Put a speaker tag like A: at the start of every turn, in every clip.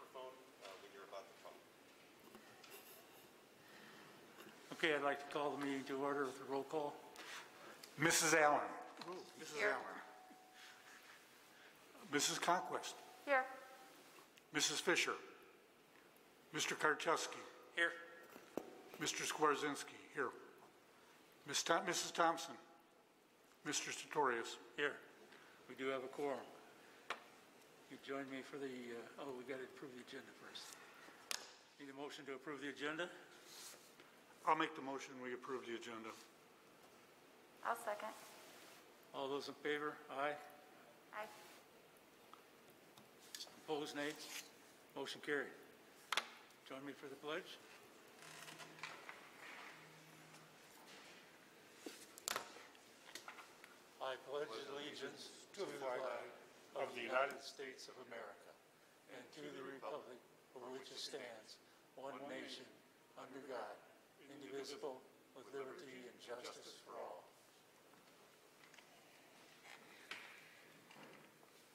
A: microphone when you're about to come.
B: Okay, I'd like to call the meeting to order with a roll call.
C: Mrs. Allen.
B: Ooh,
C: Mrs.
D: Here.
C: Allen. Mrs. Conquest.
D: Here.
C: Mrs. Fisher. Mr. Karczewski.
B: Here.
C: Mr. Skwarczynski. Here. Mrs. Thompson. Mr. Sartorius.
B: Here. We do have a quorum. You join me for the, we got to approve the agenda first. Need a motion to approve the agenda?
C: I'll make the motion we approve the agenda.
D: I'll second.
B: All those in favor? Aye.
D: Aye.
B: Opposed, nay? Motion carried. Join me for the pledge. I pledge allegiance to the flag of the United States of America and to the republic for which it stands, one nation, under God, indivisible, with liberty and justice for all.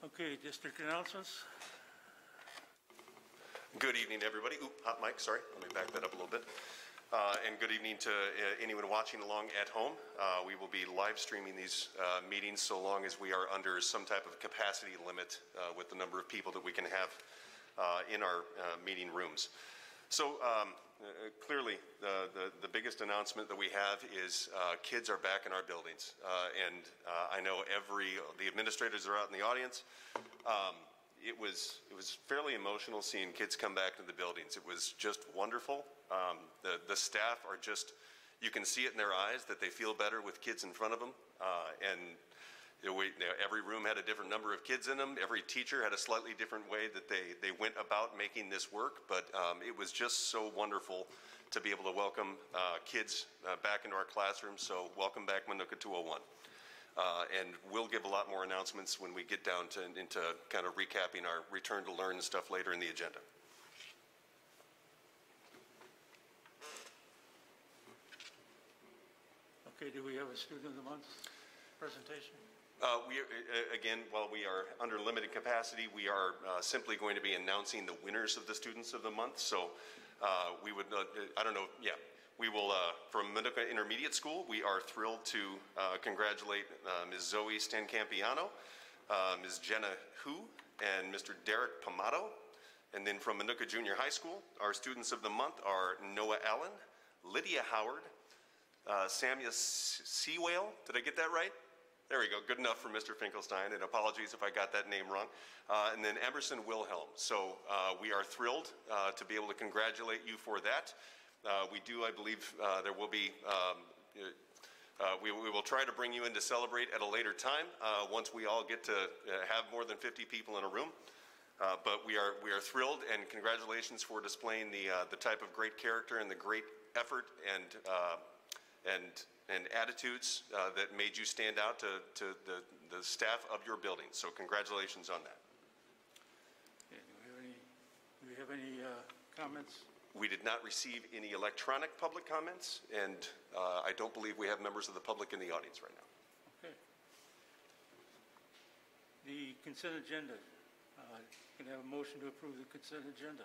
B: Okay, district announcements.
A: Good evening, everybody. Ooh, hot mic, sorry. Let me back that up a little bit. And good evening to anyone watching along at home. We will be live streaming these meetings so long as we are under some type of capacity limit with the number of people that we can have in our meeting rooms. So clearly, the biggest announcement that we have is kids are back in our buildings. And I know the administrators are out in the audience. It was fairly emotional seeing kids come back to the buildings. It was just wonderful. The staff are just, you can see it in their eyes that they feel better with kids in front of them. And every room had a different number of kids in them. Every teacher had a slightly different way that they went about making this work. But it was just so wonderful to be able to welcome kids back into our classrooms. So welcome back, Minooka 201. And we'll give a lot more announcements when we get down into kind of recapping our return to learn and stuff later in the agenda.
B: Okay, do we have a student of the month presentation?
A: Again, while we are under limited capacity, we are simply going to be announcing the winners of the students of the month. So we would, I don't know, yeah. We will, from Minooka Intermediate School, we are thrilled to congratulate Ms. Zoe Stancampiano, Ms. Jenna Hu, and Mr. Derek Pamato. And then from Minooka Junior High School, our students of the month are Noah Allen, Lydia Howard, Samia Seawale. Did I get that right? There we go. Good enough for Mr. Finkelstein, and apologies if I got that name wrong. And then Emerson Wilhelm. So we are thrilled to be able to congratulate you for that. We do, I believe, there will be, we will try to bring you in to celebrate at a later time once we all get to have more than 50 people in a room. But we are thrilled, and congratulations for displaying the type of great character and the great effort and attitudes that made you stand out to the staff of your building. So congratulations on that.
B: Okay, do we have any comments?
A: We did not receive any electronic public comments, and I don't believe we have members of the public in the audience right now.
B: Okay. The consent agenda. Can I have a motion to approve the consent agenda?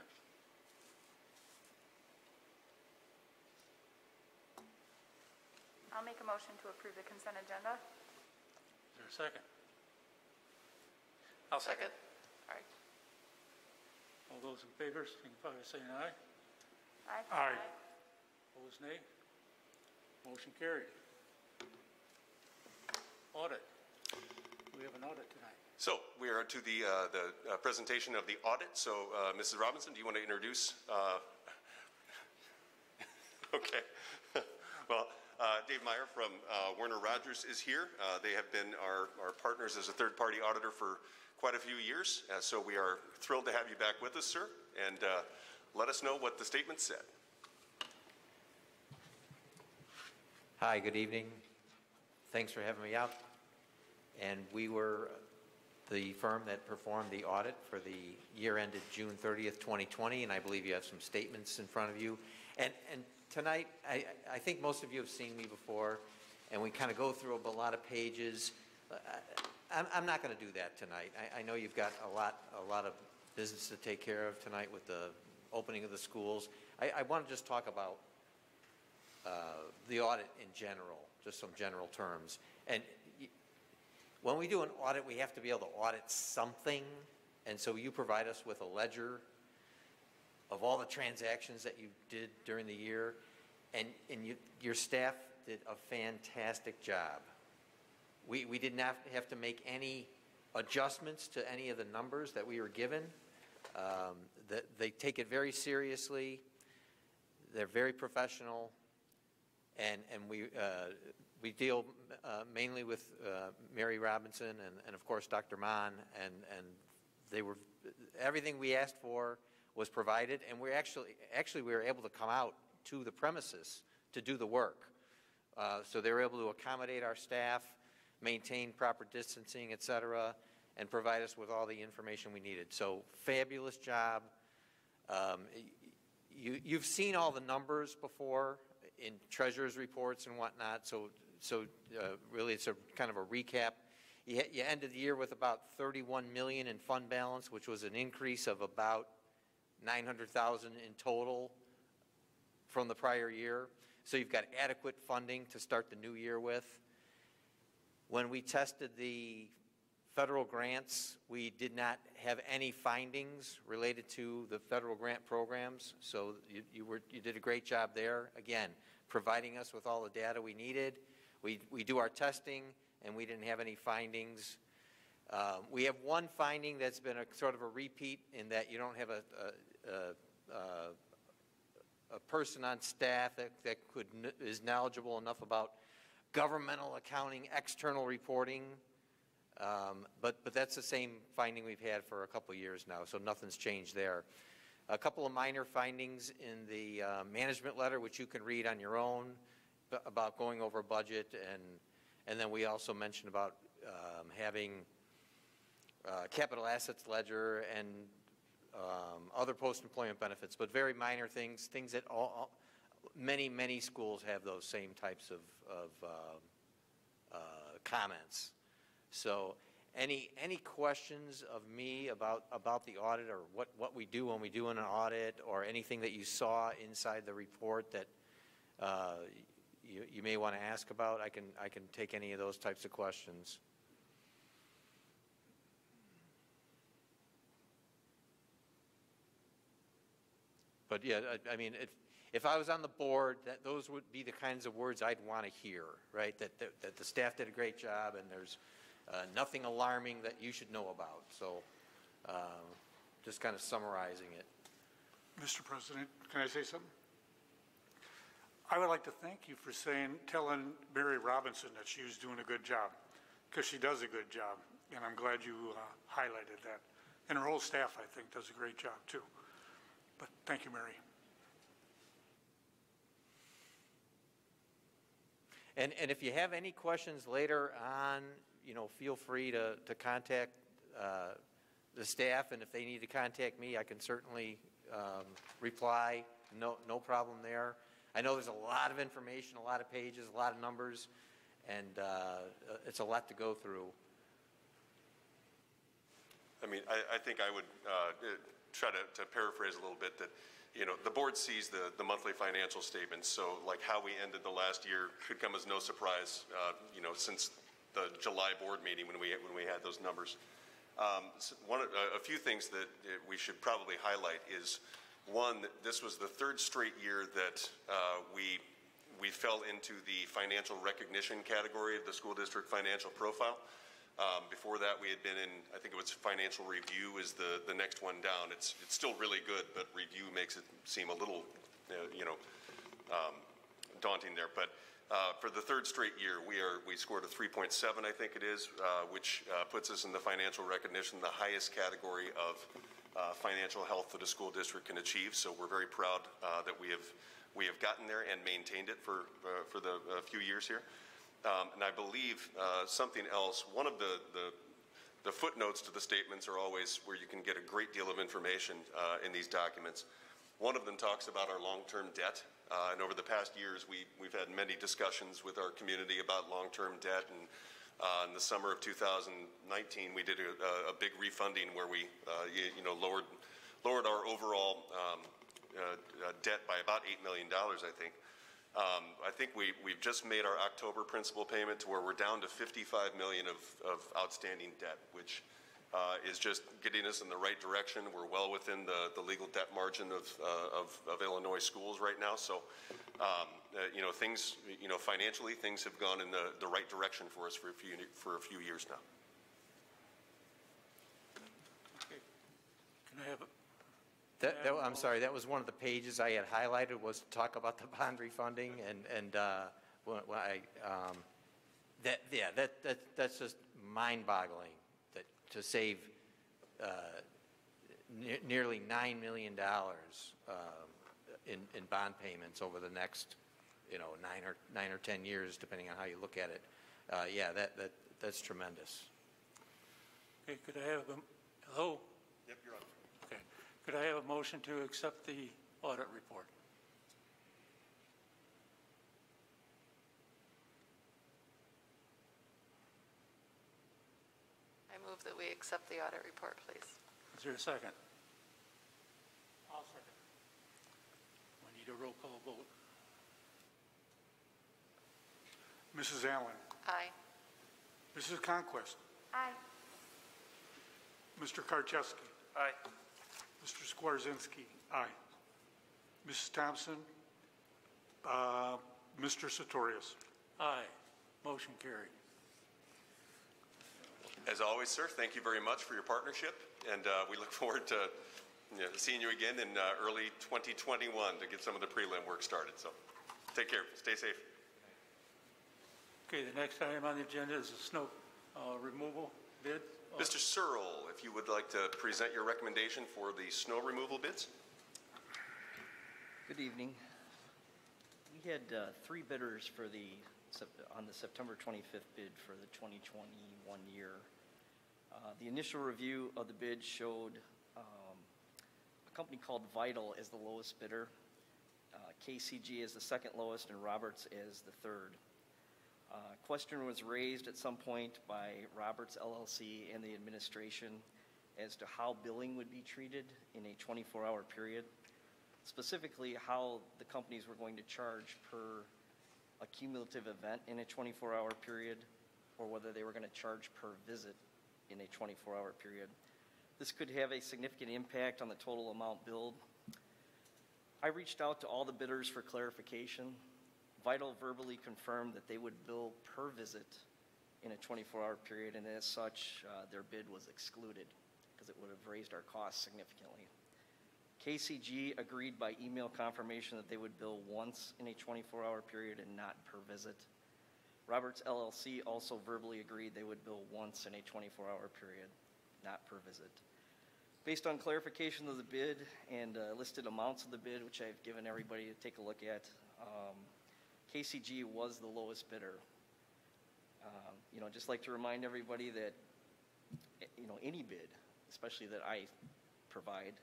D: I'll make a motion to approve the consent agenda.
B: Is there a second?
D: I'll second. All right.
B: All those in favor, signify by saying aye.
D: Aye.
C: Aye.
B: Opposed, nay. Motion carried. Audit. We have an audit tonight.
A: So we are to the presentation of the audit. So Mrs. Robinson, do you want to introduce? Okay. Well, Dave Meyer from Werner Rogers is here. They have been our partners as a third-party auditor for quite a few years. So we are thrilled to have you back with us, sir. And let us know what the statement said.
E: Hi, good evening. Thanks for having me out. And we were the firm that performed the audit for the year ended June 30th, 2020, and I believe you have some statements in front of you. And tonight, I think most of you have seen me before, and we kind of go through a lot of pages. I'm not going to do that tonight. I know you've got a lot of business to take care of tonight with the opening of the schools. I want to just talk about the audit in general, just some general terms. And when we do an audit, we have to be able to audit something. And so you provide us with a ledger of all the transactions that you did during the year. And your staff did a fantastic job. We did not have to make any adjustments to any of the numbers that we were given. They take it very seriously. They're very professional, and we deal mainly with Mary Robinson and of course Dr. Mann, and they were, everything we asked for was provided, and we were able to come out to the premises to do the work. So they were able to accommodate our staff, maintain proper distancing, et cetera, and provide us with all the information we needed. So fabulous job. You've seen all the numbers before in treasurer's reports and whatnot, so really it's a kind of a recap. You ended the year with about $31 million in fund balance, which was an increase of about $900,000 in total from the prior year. So you've got adequate funding to start the new year with. When we tested the federal grants, we did not have any findings related to the federal grant programs, so you did a great job there. Again, providing us with all the data we needed. We do our testing, and we didn't have any findings. We have one finding that's been a sort of a repeat in that you don't have a person on staff that is knowledgeable enough about governmental accounting, external reporting. But that's the same finding we've had for a couple of years now, so nothing's changed there. A couple of minor findings in the management letter, which you can read on your own, about going over budget, and then we also mentioned about having capital assets ledger and other post-employment benefits, but very minor things that many schools have those same types of comments. So any questions of me about the audit, or what we do when we do an audit, or anything that you saw inside the report that you may want to ask about? I can take any of those types of questions. But yeah, I mean, if I was on the board, those would be the kinds of words I'd want to hear, right? That the staff did a great job, and there's nothing alarming that you should know about. So just kind of summarizing it.
C: Mr. President, can I say something? I would like to thank you for telling Mary Robinson that she was doing a good job, because she does a good job, and I'm glad you highlighted that. And her whole staff, I think, does a great job too. But thank you, Mary.
E: And if you have any questions later on, feel free to contact the staff, and if they need to contact me, I can certainly reply. No problem there. I know there's a lot of information, a lot of pages, a lot of numbers, and it's a lot to go through.
A: I mean, I think I would try to paraphrase a little bit that, the board sees the monthly financial statements, so like how we ended the last year should come as no surprise, since the July board meeting when we had those numbers. A few things that we should probably highlight is, one, that this was the third straight year that we fell into the financial recognition category of the school district financial profile. Before that, we had been in, I think it was financial review is the next one down. It's still really good, but review makes it seem a little, daunting there. But for the third straight year, we scored a 3.7, I think it is, which puts us in the financial recognition, the highest category of financial health that a school district can achieve. So we're very proud that we have gotten there and maintained it for the few years here. And I believe something else, one of the footnotes to the statements are always where you can get a great deal of information in these documents. One of them talks about our long-term debt. And over the past years, we've had many discussions with our community about long-term debt and In the summer of 2019, we did a big refunding where we, lowered our overall debt by about $8 million, I think. I think we've just made our October principal payment to where we're down to $55 million of outstanding debt, which is just getting us in the right direction. We're well within the legal debt margin of Illinois schools right now. So, things, financially, things have gone in the right direction for us for a few years now.
B: Okay. Can I have a
E: I'm sorry, that was one of the pages I had highlighted, was to talk about the bond refunding, that's just mind-boggling, that to save nearly $9 million in bond payments over the next, 9 or 10 years, depending on how you look at it. That's tremendous.
B: Okay, could I have hello?
A: Yep, you're on.
B: Okay. Could I have a motion to accept the audit report?
F: I move that we accept the audit report, please.
B: Is there a second? I'll second. We need a roll call vote.
C: Mrs. Allen,
F: Aye.
C: Mrs. Conquest,
D: Aye.
C: Mr. Karczewski,
B: Aye.
C: Mr. Skwarczynski, aye. Mrs. Thompson, Mr. Sartorius.
B: Aye. Motion carried.
A: As always, sir, thank you very much for your partnership, and we look forward to seeing you again in early 2021 to get some of the prelim work started. So take care. Stay safe.
B: Okay, the next item on the agenda is the snow removal bid.
A: Mr. Searle, if you would like to present your recommendation for the snow removal bids.
G: Good evening. We had 3 bidders for on the September 25th bid for the 2021 year. The initial review of the bid showed a company called Vital as the lowest bidder, KCG as the second lowest, and Roberts as the third. Question was raised at some point by Roberts LLC and the administration as to how billing would be treated in a 24-hour period, specifically how the companies were going to charge per a cumulative event in a 24-hour period, or whether they were going to charge per visit in a 24-hour period. This could have a significant impact on the total amount billed. I reached out to all the bidders for clarification. Vital verbally confirmed that they would bill per visit in a 24-hour period, and as such, their bid was excluded because it would have raised our costs significantly. KCG agreed by email confirmation that they would bill once in a 24-hour period and not per visit. Roberts LLC also verbally agreed they would bill once in a 24-hour period, not per visit. Based on clarification of the bid and listed amounts of the bid, which I've given everybody to take a look at, KCG was the lowest bidder. Just like to remind everybody that, any bid, especially that I provide,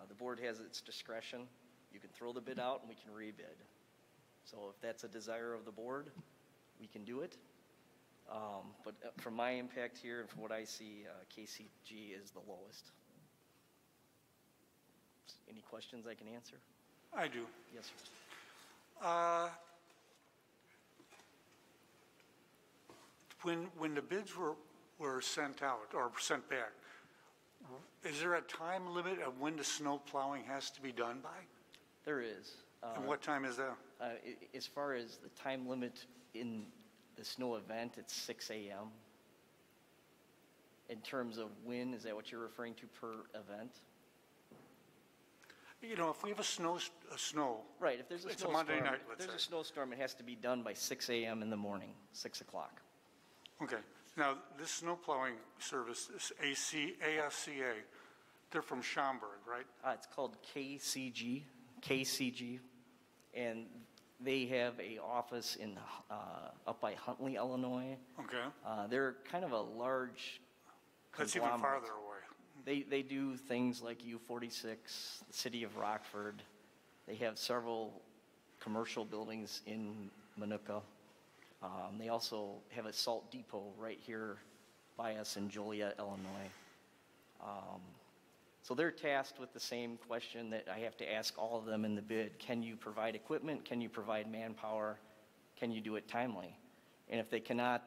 G: the board has its discretion. You can throw the bid out and we can rebid. So if that's a desire of the board, we can do it. But from my impact here and from what I see, KCG is the lowest. Any questions I can answer?
C: I do.
G: Yes, sir.
C: When the bids were sent out or sent back, is there a time limit of when the snow plowing has to be done by?
G: There is.
C: And what time is that?
G: As far as the time limit in the snow event, it's 6 a.m. In terms of when, is that what you're referring to per event?
C: If we have a snow.
G: Right, if there's a
C: it's
G: snowstorm,
C: a Monday night,
G: if
C: let's
G: there's
C: say.
G: a snowstorm, it has to be done by 6 a.m. in the morning, 6 o'clock.
C: Okay. Now, this snow plowing service, this ASCA, they're from Schaumburg, right?
G: It's called KCG, and they have a office in up by Huntley, Illinois.
C: Okay.
G: They're kind of a large
C: That's even
G: conglomerate.
C: farther away.
G: They do things like U-46, the city of Rockford. They have several commercial buildings in Minooka. They also have a salt depot right here by us in Joliet, Illinois. So they're tasked with the same question that I have to ask all of them in the bid. Can you provide equipment? Can you provide manpower? Can you do it timely? And if they cannot,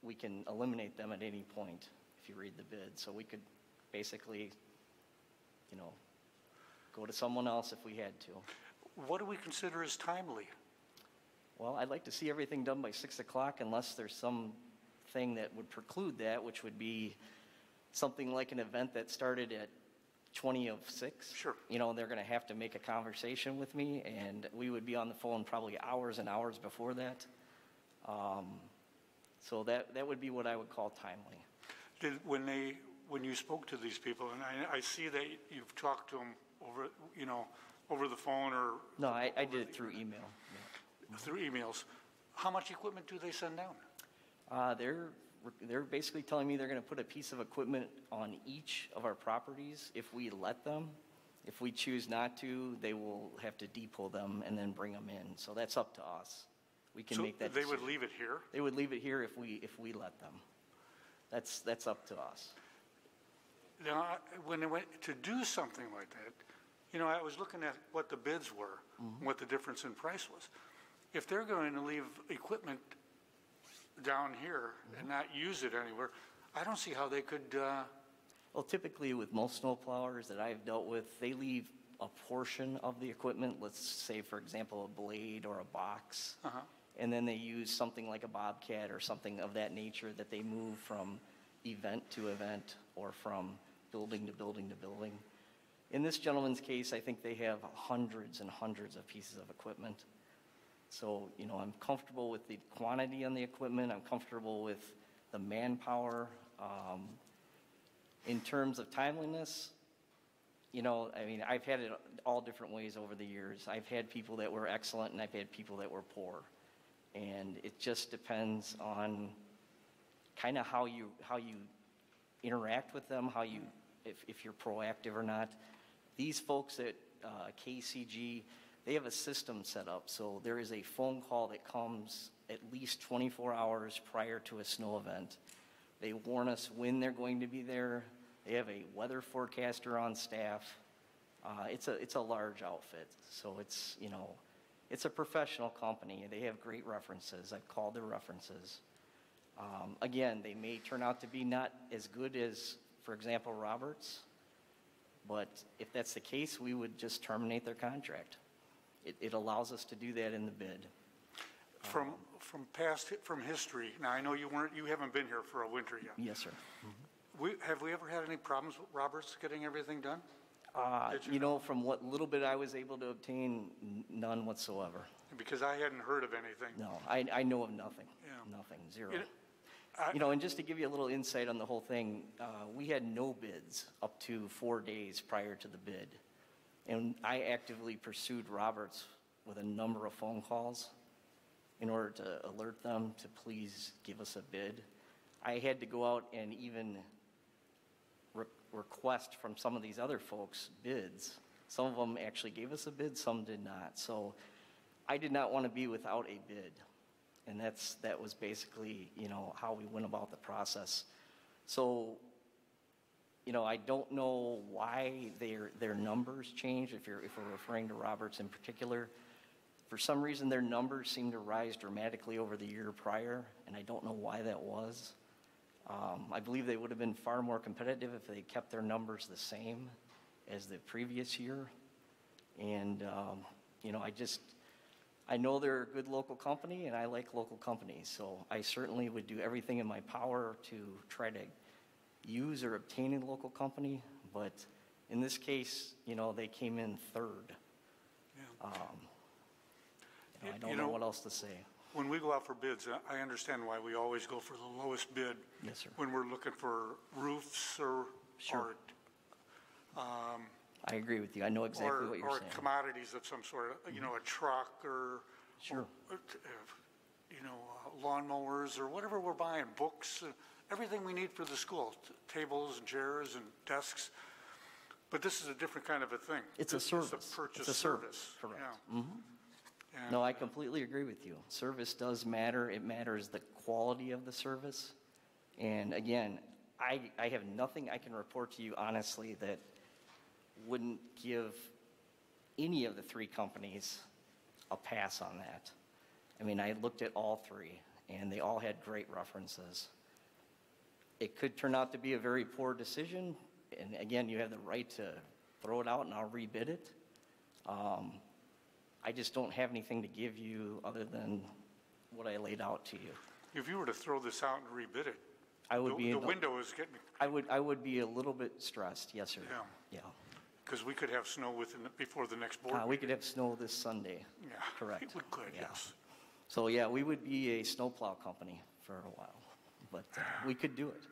G: we can eliminate them at any point if you read the bid. So we could basically, go to someone else if we had to.
C: What do we consider as timely?
G: Well, I'd like to see everything done by 6 o'clock unless there's something that would preclude that, which would be something like an event that started at 20 of 6.
C: Sure.
G: They're going to have to make a conversation with me, and we would be on the phone probably hours and hours before that. So that would be what I would call timely.
C: When you spoke to these people, and I see that you've talked to them over the phone or...
G: No, I did it through email. Yeah.
C: Through emails. How much equipment do they send down?
G: They're basically telling me they're going to put a piece of equipment on each of our properties if we let them. If we choose not to, they will have to depot them and then bring them in. So that's up to us. We can make that decision.
C: They would leave it here?
G: They would leave it here if we let them. That's up to us.
C: Now, when they went to do something like that, I was looking at what the bids were, what the difference in price was. If they're going to leave equipment down here and not use it anywhere, I don't see how they could...
G: Well, typically with most snow plowers that I've dealt with, they leave a portion of the equipment, let's say, for example, a blade or a box, and then they use something like a bobcat or something of that nature that they move from event to event or from building to building to building. In this gentleman's case, I think they have hundreds and hundreds of pieces of equipment. So, I'm comfortable with the quantity on the equipment. I'm comfortable with the manpower. In terms of timeliness, I've had it all different ways over the years. I've had people that were excellent and I've had people that were poor. And it just depends on kind of how you interact with them, if you're proactive or not. These folks at KCG, they have a system set up. So there is a phone call that comes at least 24 hours prior to a snow event. They warn us when they're going to be there. They have a weather forecaster on staff. It's a large outfit. So it's a professional company. They have great references. I've called their references. Again, they may turn out to be not as good as, for example, Roberts. But if that's the case, we would just terminate their contract. It allows us to do that in the bid.
C: From history, now I know you haven't been here for a winter yet.
G: Yes, sir.
C: Have we ever had any problems with Roberts getting everything done?
G: From what little bit I was able to obtain, none whatsoever.
C: Because I hadn't heard of anything.
G: No, I know of nothing.
C: Yeah.
G: Nothing, zero. And just to give you a little insight on the whole thing, we had no bids up to 4 days prior to the bid. And I actively pursued Roberts with a number of phone calls in order to alert them to please give us a bid. I had to go out and even request from some of these other folks bids. Some of them actually gave us a bid, some did not. So I did not want to be without a bid. And that was basically, how we went about the process. So, I don't know why their numbers changed, if we're referring to Roberts in particular. For some reason, their numbers seem to rise dramatically over the year prior, and I don't know why that was. I believe they would have been far more competitive if they kept their numbers the same as the previous year. And, I know they're a good local company, and I like local companies, so I certainly would do everything in my power to try to use or obtain a local company, but in this case, they came in third.
C: Yeah.
G: I don't know what else to say.
C: When we go out for bids, I understand why we always go for the lowest bid.
G: Yes, sir.
C: When we're looking for roofs or
G: Sure. I agree with you. I know exactly what you're saying.
C: Or commodities of some sort, a truck or,
G: Sure.
C: lawnmowers or whatever we're buying, books, everything we need for the school, tables and chairs and desks. But this is a different kind of a thing.
G: It's a service.
C: It's a purchase
G: It's a service.
C: service.
G: Correct.
C: Yeah. And,
G: No, I completely agree with you. Service does matter. It matters the quality of the service. And again, I have nothing I can report to you honestly that wouldn't give any of the three companies a pass on that. I mean, I looked at all three, and they all had great references. It could turn out to be a very poor decision, and again, you have the right to throw it out and I'll rebid it. I just don't have anything to give you other than what I laid out to you.
C: if you were to throw this out and rebid it,
G: I would be
C: the
G: able-
C: window is getting,
G: I would be a little bit stressed, yes, sir.
C: Yeah.
G: Yeah.
C: because we could have snow before the next board.
G: We could have snow this Sunday.
C: Yeah,
G: Correct.
C: We could,
G: Yeah.
C: yes.
G: So, yeah, we would be a snowplow company for a while, but we could do it.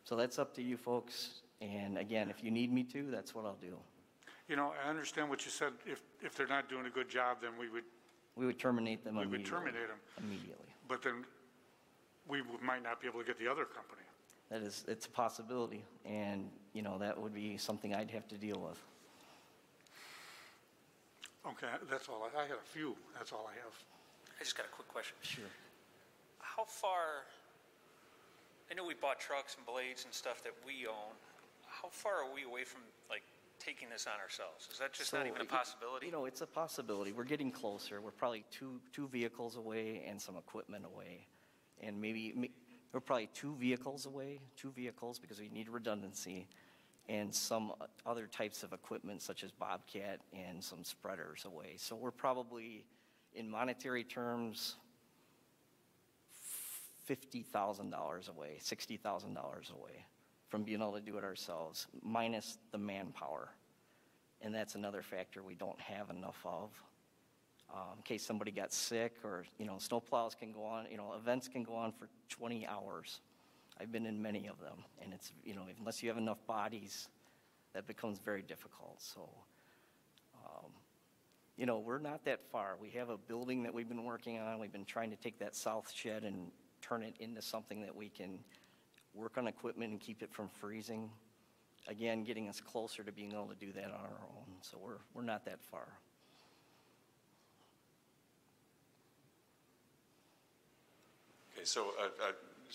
G: So that's up to you folks. And again, if you need me to, that's what I'll do.
C: You know, I understand what you said. If they're not doing a good job, then we
G: We would terminate them
C: would
G: immediately.
C: terminate them.
G: Immediately.
C: But then might not be able to get the other company.
G: It's a possibility, and, you know, that would be something I'd have to deal with.
C: Okay, that's all. I had a few. That's all I have.
H: I just got a quick question.
G: Sure.
H: How far, I know we bought trucks and blades and stuff that we own. How far are we away from, like, taking this on ourselves? Is that just not even a possibility?
G: You know, it's a possibility. We're getting closer. We're probably two vehicles away and some equipment away. And we're probably two vehicles because we need redundancy, and some other types of equipment such as Bobcat and some spreaders away. So we're probably, in monetary terms, $50,000 away, $60,000 away from being able to do it ourselves, minus the manpower. And that's another factor we don't have enough of. In case somebody got sick, or, you know, snowplows can go on, you know, events can go on for 20 hours. I've been in many of them, and it's, you know, unless you have enough bodies, that becomes very difficult. So, you know, we're not that far. We have a building that we've been working on. We've been trying to take that south shed and turn it into something that we can work on equipment and keep it from freezing. Again, getting us closer to being able to do that on our own. So we're not that far.
A: Okay, so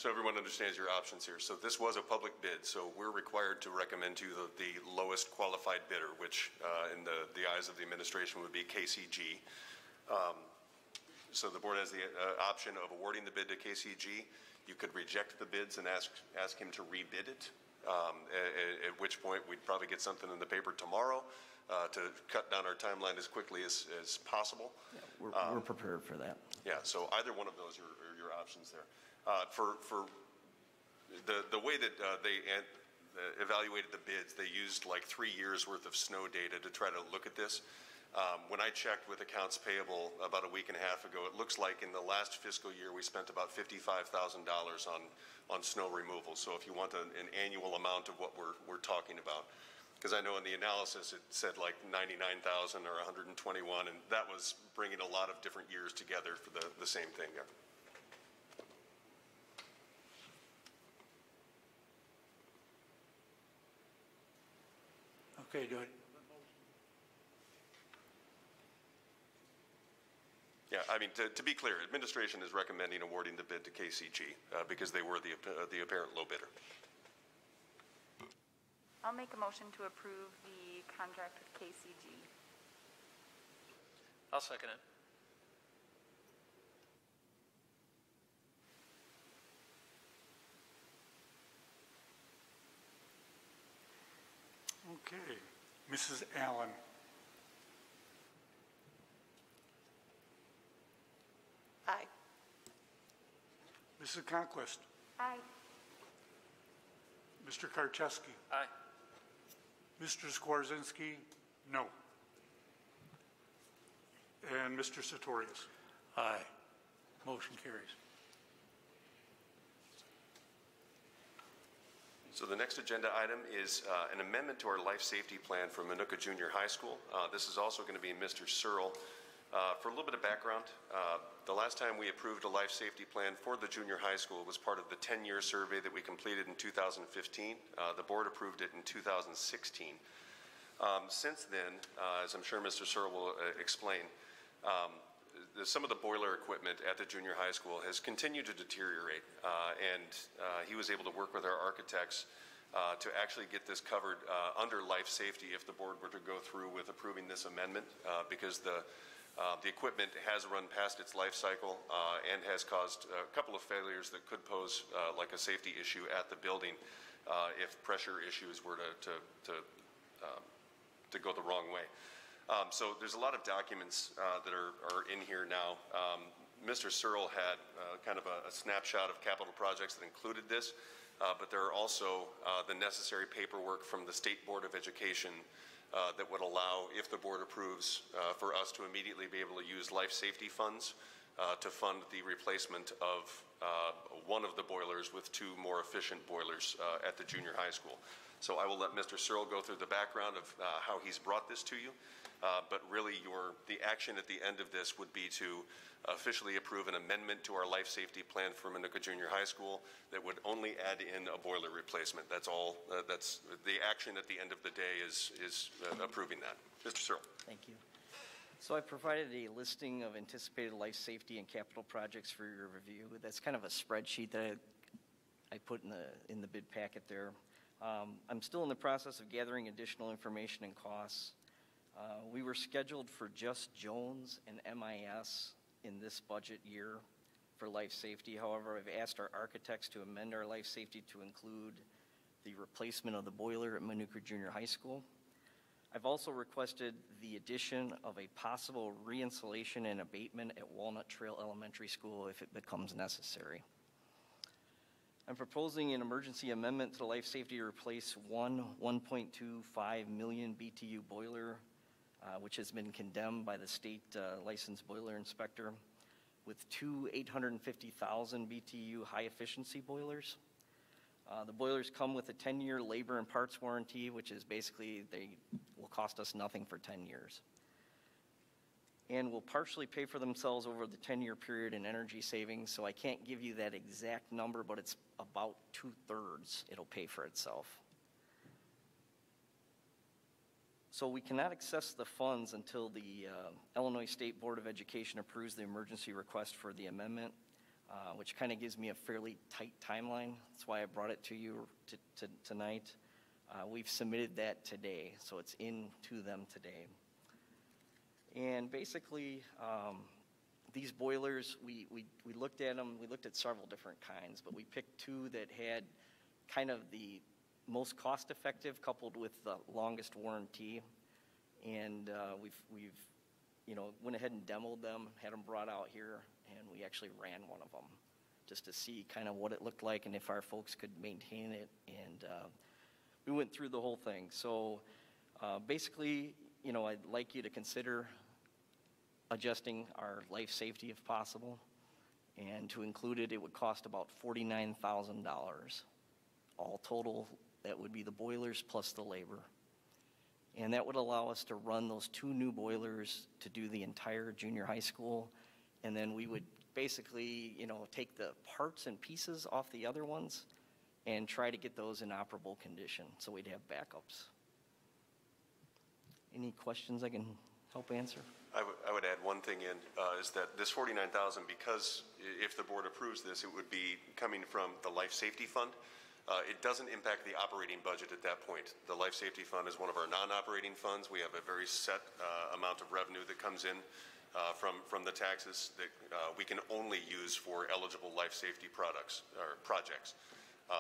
A: everyone understands your options here. So this was a public bid, so we're required to recommend to the lowest qualified bidder, which in the eyes of the administration would be KCG. So the board has the option of awarding the bid to KCG. You could reject the bids and ask him to rebid it, at which point we'd probably get something in the paper tomorrow to cut down our timeline as quickly as possible.
G: Yeah, we're prepared for that.
A: Yeah, so either one of those are your options there. For the way that they evaluated the bids, they used like 3 years worth of snow data to try to look at this. When I checked with accounts payable about a week and a half ago, it looks like in the last fiscal year we spent about $55,000 on snow removal. So if you want an annual amount of what we're talking about, because I know in the analysis it said like 99,000 or 121, and that was bringing a lot of different years together for the same thing. Yeah.
B: Okay, do it.
A: Yeah, I mean, to be clear, administration is recommending awarding the bid to KCG because they were the apparent low bidder.
D: I'll make a motion to approve the contract with KCG.
H: I'll second it.
C: Okay, Mrs. Allen.
F: Aye.
C: Mrs. Conquest.
D: Aye.
C: Mr. Karczewski.
H: Aye.
C: Mr. Skwarczynski, no. And Mr. Sartorius.
B: Aye. Motion carries.
A: So the next agenda item is an amendment to our life safety plan for Minooka Junior High School. This is also going to be Mr. Searle. For a little bit of background, the last time we approved a life safety plan for the junior high school was part of the 10-year survey that we completed in 2015. The board approved it in 2016. Since then, as I'm sure Mr. Searle will explain, some of the boiler equipment at the junior high school has continued to deteriorate, and he was able to work with our architects to actually get this covered under life safety if the board were to go through with approving this amendment, because the equipment has run past its life cycle and has caused a couple of failures that could pose like a safety issue at the building if pressure issues were to go the wrong way. So there's a lot of documents that are in here now. Mr. Searle had kind of a snapshot of capital projects that included this, but there are also the necessary paperwork from the State Board of Education that would allow, if the board approves, for us to immediately be able to use life safety funds to fund the replacement of one of the boilers with two more efficient boilers at the junior high school. So I will let Mr. Searle go through the background of how he's brought this to you. But really, the action at the end of this would be to officially approve an amendment to our life safety plan for Minooka Junior High School that would only add in a boiler replacement. That's all. That's the action at the end of the day is approving that. Mr. Searle.
G: Thank you. So I provided a listing of anticipated life safety and capital projects for your review. That's kind of a spreadsheet that I put in the bid packet there. I'm still in the process of gathering additional information and costs. We were scheduled for just Jones and MIS in this budget year for life safety. However, I've asked our architects to amend our life safety to include the replacement of the boiler at Minooka Junior High School. I've also requested the addition of a possible re-insulation and abatement at Walnut Trail Elementary School if it becomes necessary. I'm proposing an emergency amendment to the life safety to replace one 1.25 million BTU boiler, which has been condemned by the state licensed boiler inspector, with two 850,000 BTU high efficiency boilers. The boilers come with a 10-year labor and parts warranty, which is basically they will cost us nothing for 10 years. And will partially pay for themselves over the 10-year period in energy savings. So I can't give you that exact number, but it's about 2/3 it'll pay for itself. So we cannot access the funds until the Illinois State Board of Education approves the emergency request for the amendment, which kind of gives me a fairly tight timeline. That's why I brought it to you tonight. We've submitted that today, so it's in to them today. And basically, these boilers, we looked at them, we looked at several different kinds, but we picked two that had kind of the most cost-effective coupled with the longest warranty. And we've went ahead and demoed them, had them brought out here, and we actually ran one of them just to see kind of what it looked like and if our folks could maintain it. And we went through the whole thing. So basically, I'd like you to consider adjusting our life safety if possible. And to include it, it would cost about $49,000. All total, that would be the boilers plus the labor. And that would allow us to run those two new boilers to do the entire junior high school. And then we would basically, take the parts and pieces off the other ones and try to get those in operable condition so we'd have backups. Any questions I can help answer?
A: I would add one thing in, is that this $49,000, because if the board approves this, it would be coming from the life safety fund. It doesn't impact the operating budget at that point. The life safety fund is one of our non-operating funds. We have a very set amount of revenue that comes in from the taxes that we can only use for eligible life safety products or projects.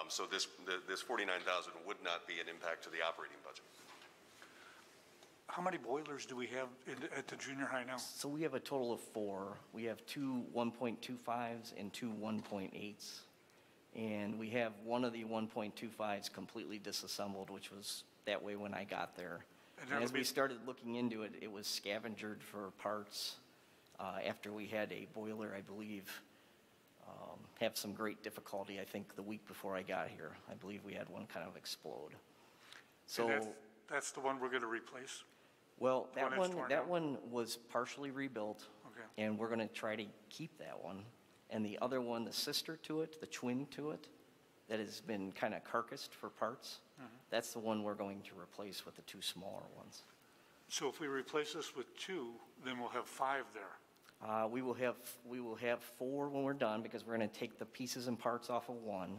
A: So this $49,000 would not be an impact to the operating budget.
C: How many boilers do we have at the junior high now?
G: So we have a total of 4. We have two 1.25s and two 1.8s. And we have one of the 1.25s completely disassembled, which was that way when I got there. And as we started looking into it, it was scavengered for parts after we had a boiler, I believe, have some great difficulty. I think the week before I got here, I believe we had one kind of explode. So
C: that's the one we're going to replace?
G: Well, that one was partially rebuilt, okay. And we're going to try to keep that one. And the other one, the sister to it, the twin to it, that has been kind of carcassed for parts, that's the one we're going to replace with the two smaller ones.
C: So if we replace this with 2, then we'll have 5 there.
G: We will have 4 when we're done, because we're going to take the pieces and parts off of one,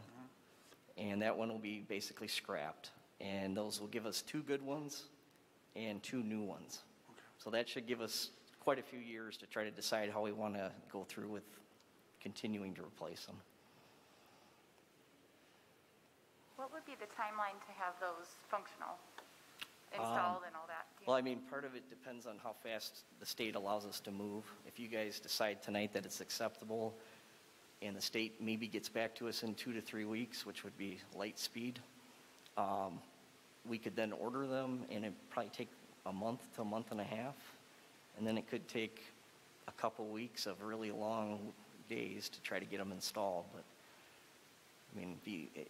G: and that one will be basically scrapped. And those will give us 2 good ones and 2 new ones. So that should give us quite a few years to try to decide how we want to go through with continuing to replace them.
D: What would be the timeline to have those functional, installed and all that? Do you
G: Well,
D: know?
G: I mean, part of it depends on how fast the state allows us to move. If you guys decide tonight that it's acceptable, and the state maybe gets back to us in 2 to 3 weeks, which would be light speed, we could then order them, and it'd probably take a month to a month and a half. And then it could take a couple weeks of really long days to try to get them installed. But, I mean,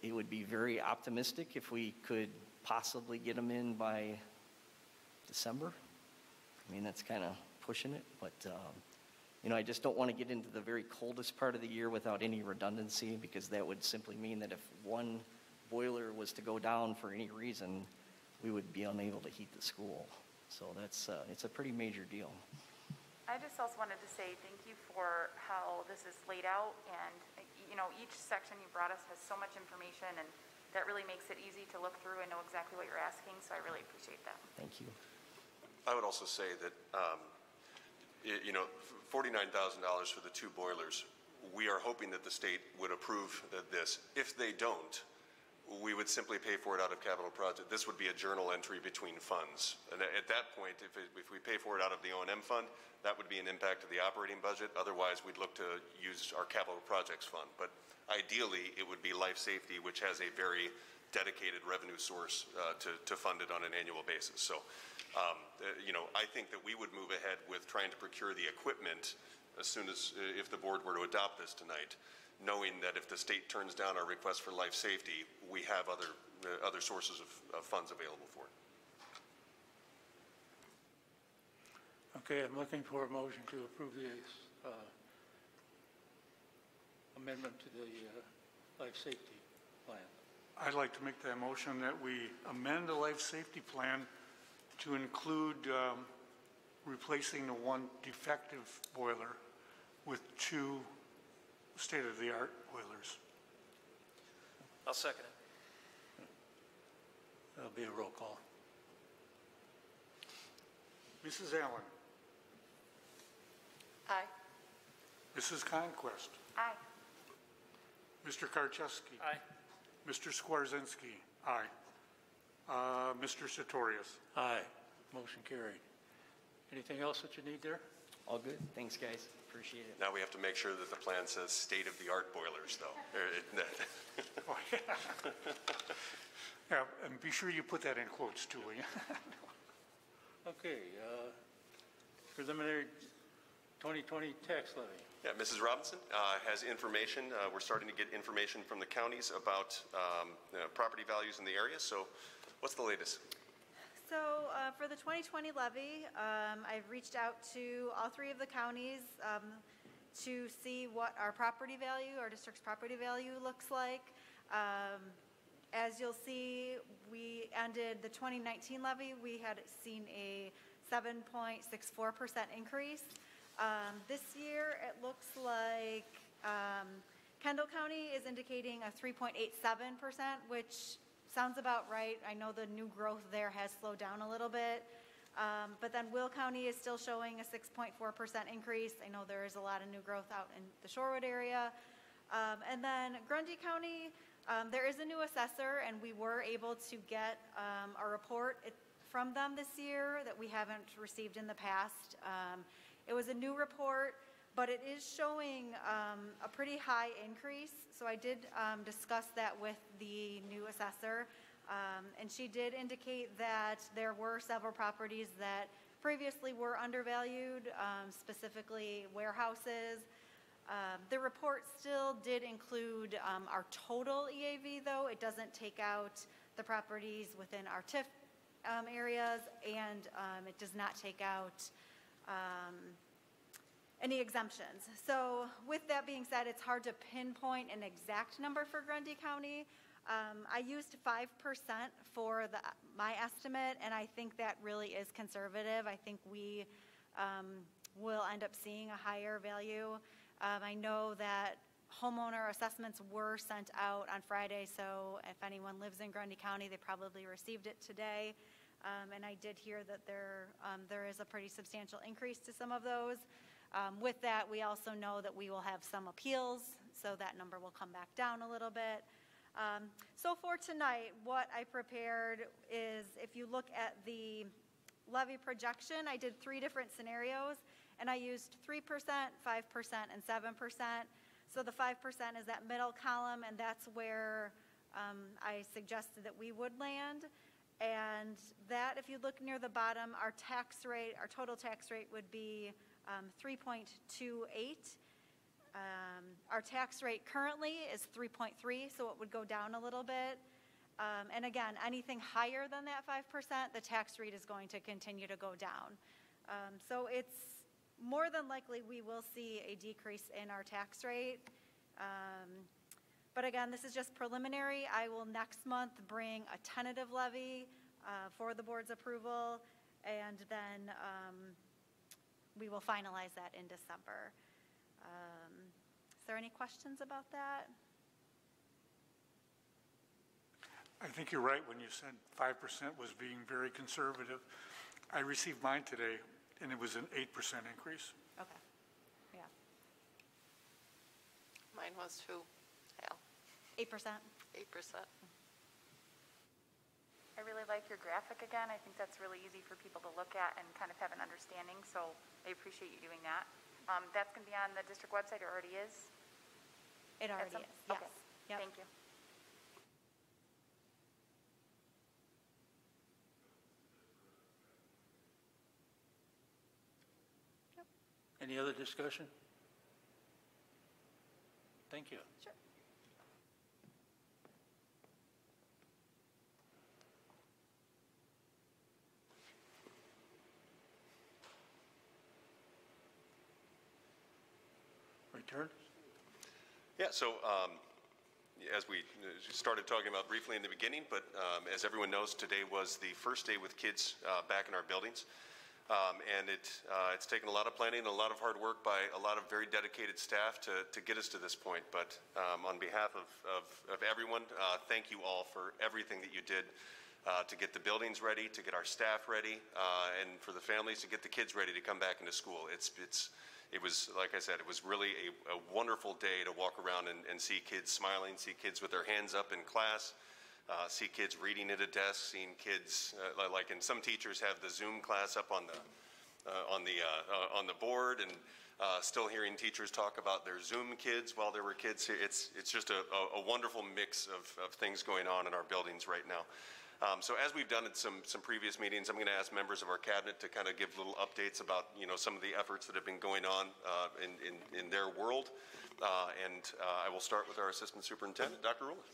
G: it would be very optimistic if we could possibly get them in by December. I mean, that's kind of pushing it, but, you know, I just don't want to get into the very coldest part of the year without any redundancy, because that would simply mean that if one boiler was to go down for any reason, we would be unable to heat the school. So that's, it's a pretty major deal.
D: I just also wanted to say thank you for how this is laid out, and, you know, each section you brought us has so much information, and that really makes it easy to look through and know exactly what you're asking, so I really appreciate that.
G: Thank you.
A: I would also say that, you know, $49,000 for the 2 boilers, we are hoping that the state would approve this. If they don't, we would simply pay for it out of capital project. This would be a journal entry between funds. And at that point, if we pay for it out of the O&M fund, that would be an impact to the operating budget. Otherwise, we'd look to use our capital projects fund. But ideally, it would be life safety, which has a very dedicated revenue source to fund it on an annual basis. So, you know, I think that we would move ahead with trying to procure the equipment as soon as, if the board were to adopt this tonight, knowing that if the state turns down our request for life safety, we have other sources of funds available for it.
B: Okay, I'm looking for a motion to approve the amendment to the life safety plan.
C: I'd like to make that motion that we amend the life safety plan to include replacing the 1 defective boiler with 2 state-of-the-art boilers.
H: I'll second it.
B: That'll be a roll call.
C: Mrs. Allen,
F: Aye.
C: Mrs. Conquest,
D: Aye.
C: Mr. Karczewski.
H: Aye.
C: Mr. Skwarczynski, aye. Mr. Sartorius.
B: Aye. Motion carried. Anything else that you need there?
G: All good? Thanks, guys. Appreciate it.
A: Now we have to make sure that the plan says state-of-the-art boilers, though.
C: Oh, yeah. Yeah, and be sure you put that in quotes too, will you?
B: Okay, preliminary 2020 tax levy.
A: Yeah, Mrs. Robinson has information. We're starting to get information from the counties about property values in the area. So what's the latest?
I: So for the 2020 levy, I've reached out to all 3 of the counties to see what our property value, our district's property value looks like. As you'll see, we ended the 2019 levy, we had seen a 7.64% increase. This year, it looks like Kendall County is indicating a 3.87%, which sounds about right. I know the new growth there has slowed down a little bit. But then Will County is still showing a 6.4% increase. I know there is a lot of new growth out in the Shorewood area. And then Grundy County, there is a new assessor, and we were able to get a report from them this year that we haven't received in the past. It was a new report, but it is showing a pretty high increase. So I did discuss that with the new assessor, and she did indicate that there were several properties that previously were undervalued, specifically warehouses. The report still did include our total EAV, though. It doesn't take out the properties within our TIF areas, and it does not take out any exemptions. So with that being said, it's hard to pinpoint an exact number for Grundy County, I used 5% for my estimate, and I think that really is conservative. I think we will end up seeing a higher value. I know that homeowner assessments were sent out on Friday, so if anyone lives in Grundy County, they probably received it today. And I did hear that there is a pretty substantial increase to some of those. With that, we also know that we will have some appeals, so that number will come back down a little bit. So for tonight, what I prepared is, if you look at the levy projection, I did 3 different scenarios, and I used 3%, 5%, and 7%. So the 5% is that middle column, and that's where I suggested that we would land. And that, if you look near the bottom, our tax rate, our total tax rate would be 3.28. Our tax rate currently is 3.3, so it would go down a little bit. And again, anything higher than that 5%, the tax rate is going to continue to go down. So it's more than likely we will see a decrease in our tax rate. But again, this is just preliminary. I will next month bring a tentative levy for the board's approval, and then we will finalize that in December. Is there any questions about that?
C: I think you're right when you said 5% was being very conservative. I received mine today, and it was an 8% increase.
I: Okay, yeah.
F: Mine was too. Hal.
I: 8%?
F: 8%.
D: I really like your graphic again. I think that's really easy for people to look at and kind of have an understanding, so I appreciate you doing that. That's going to be on the district website, or already is?
I: It already is, yes.
D: Okay,
I: Yep.
D: thank you.
B: Any other discussion? Thank you.
I: Sure.
B: Return?
A: Yeah, so as we started talking about briefly in the beginning, but as everyone knows, today was the first day with kids back in our buildings. And it's taken a lot of planning and a lot of hard work by a lot of very dedicated staff to get us to this point. But on behalf of everyone, thank you all for everything that you did to get the buildings ready, to get our staff ready, and for the families to get the kids ready to come back into school. It was, like I said, it was really a wonderful day to walk around and see kids smiling, see kids with their hands up in class, see kids reading at a desk, seeing kids, and some teachers have the Zoom class up on the board, and still hearing teachers talk about their Zoom kids while there were kids here. It's just a wonderful mix of things going on in our buildings right now. So as we've done in some previous meetings, I'm going to ask members of our cabinet to kind of give little updates about some of the efforts that have been going on in their world. And I will start with our Assistant Superintendent, Dr. Rowland.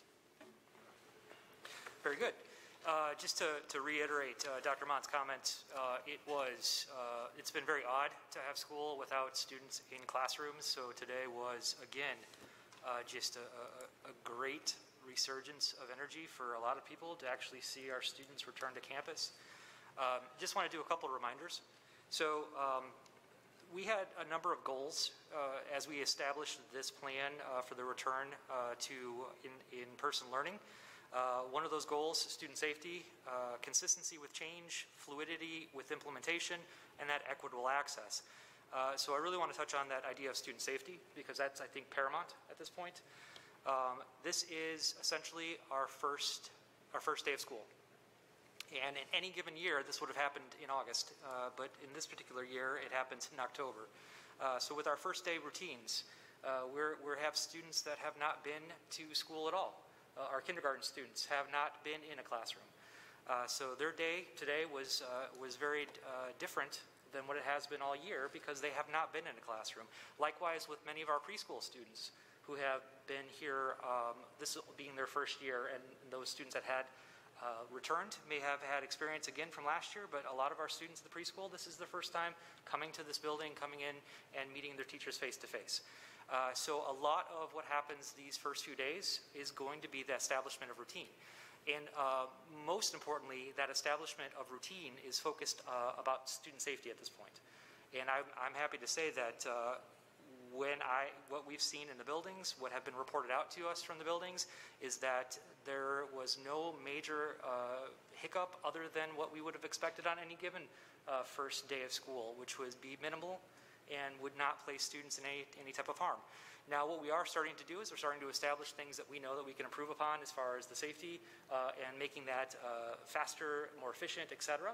J: Very good. Just to reiterate Dr. Mont's comments, it's been very odd to have school without students in classrooms. So today was, again, just a great resurgence of energy for a lot of people to actually see our students return to campus. Just want to do a couple of reminders. So we had a number of goals as we established this plan for the return to in-person learning. One of those goals, student safety, consistency with change, fluidity with implementation, and that equitable access. So I really want to touch on that idea of student safety because that's, I think, paramount at this point. This is essentially our first day of school. And in any given year, this would have happened in August, but in this particular year, it happens in October. So with our first day routines, we have students that have not been to school at all. Our kindergarten students have not been in a classroom. So their day today was very different than what it has been all year because they have not been in a classroom. Likewise with many of our preschool students who have been here, this being their first year, and those students that had returned may have had experience again from last year, but a lot of our students in the preschool, this is the first time coming to this building, coming in and meeting their teachers face to face. So a lot of what happens these first few days is going to be the establishment of routine. And most importantly, that establishment of routine is focused about student safety at this point. And I'm happy to say that what we've seen in the buildings, what have been reported out to us from the buildings, is that there was no major hiccup other than what we would have expected on any given first day of school, which would be minimal and would not place students in any type of harm. Now, what we are starting to do is we're starting to establish things that we know that we can improve upon as far as the safety and making that faster, more efficient, et cetera.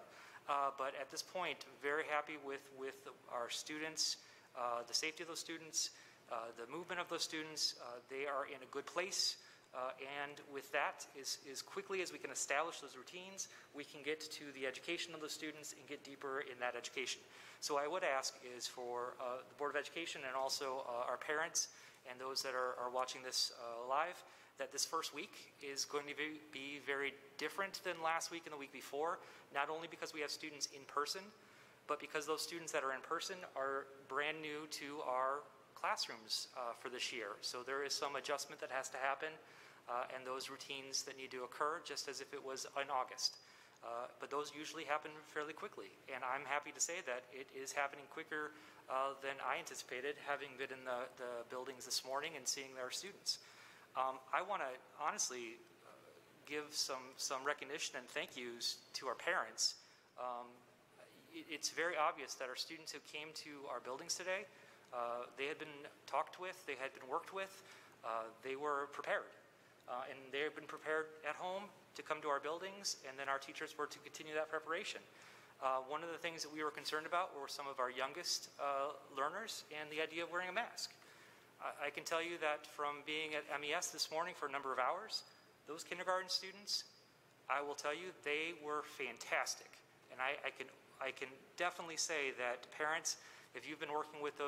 J: But at this point, very happy with our students, the safety of those students, the movement of those students. They are in a good place. And with that, as quickly as we can establish those routines, we can get to the education of those students and get deeper in that education. So I would ask is for the Board of Education and also our parents and those that are watching this live, that this first week is going to be very different than last week and the week before, not only because we have students in person, but because those students that are in person are brand new to our classrooms for this year. So there is some adjustment that has to happen and those routines that need to occur just as if it was in August. But those usually happen fairly quickly. And I'm happy to say that it is happening quicker than I anticipated, having been in the buildings this morning and seeing our students. I want to honestly give some recognition and thank yous to our parents. It's very obvious that our students who came to our buildings today, they had been talked with, they had been worked with, they were prepared. And they have been prepared at home to come to our buildings, and then our teachers were to continue that preparation. One of the things that we were concerned about were some of our youngest learners and the idea of wearing a mask. I can tell you that from being at MES this morning for a number of hours, those kindergarten students, I will tell you, they were fantastic. And I can definitely say that parents, if you've been working with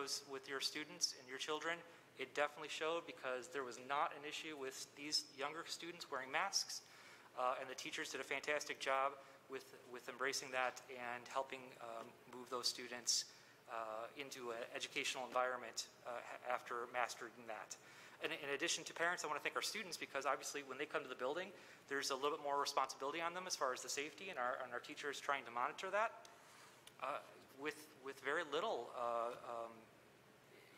J: your students and your children, it definitely showed because there was not an issue with these younger students wearing masks, and the teachers did a fantastic job with embracing that and helping move those students into an educational environment after mastering that. And in addition to parents, I want to thank our students because obviously when they come to the building, there's a little bit more responsibility on them as far as the safety, and our teachers trying to monitor that. With very little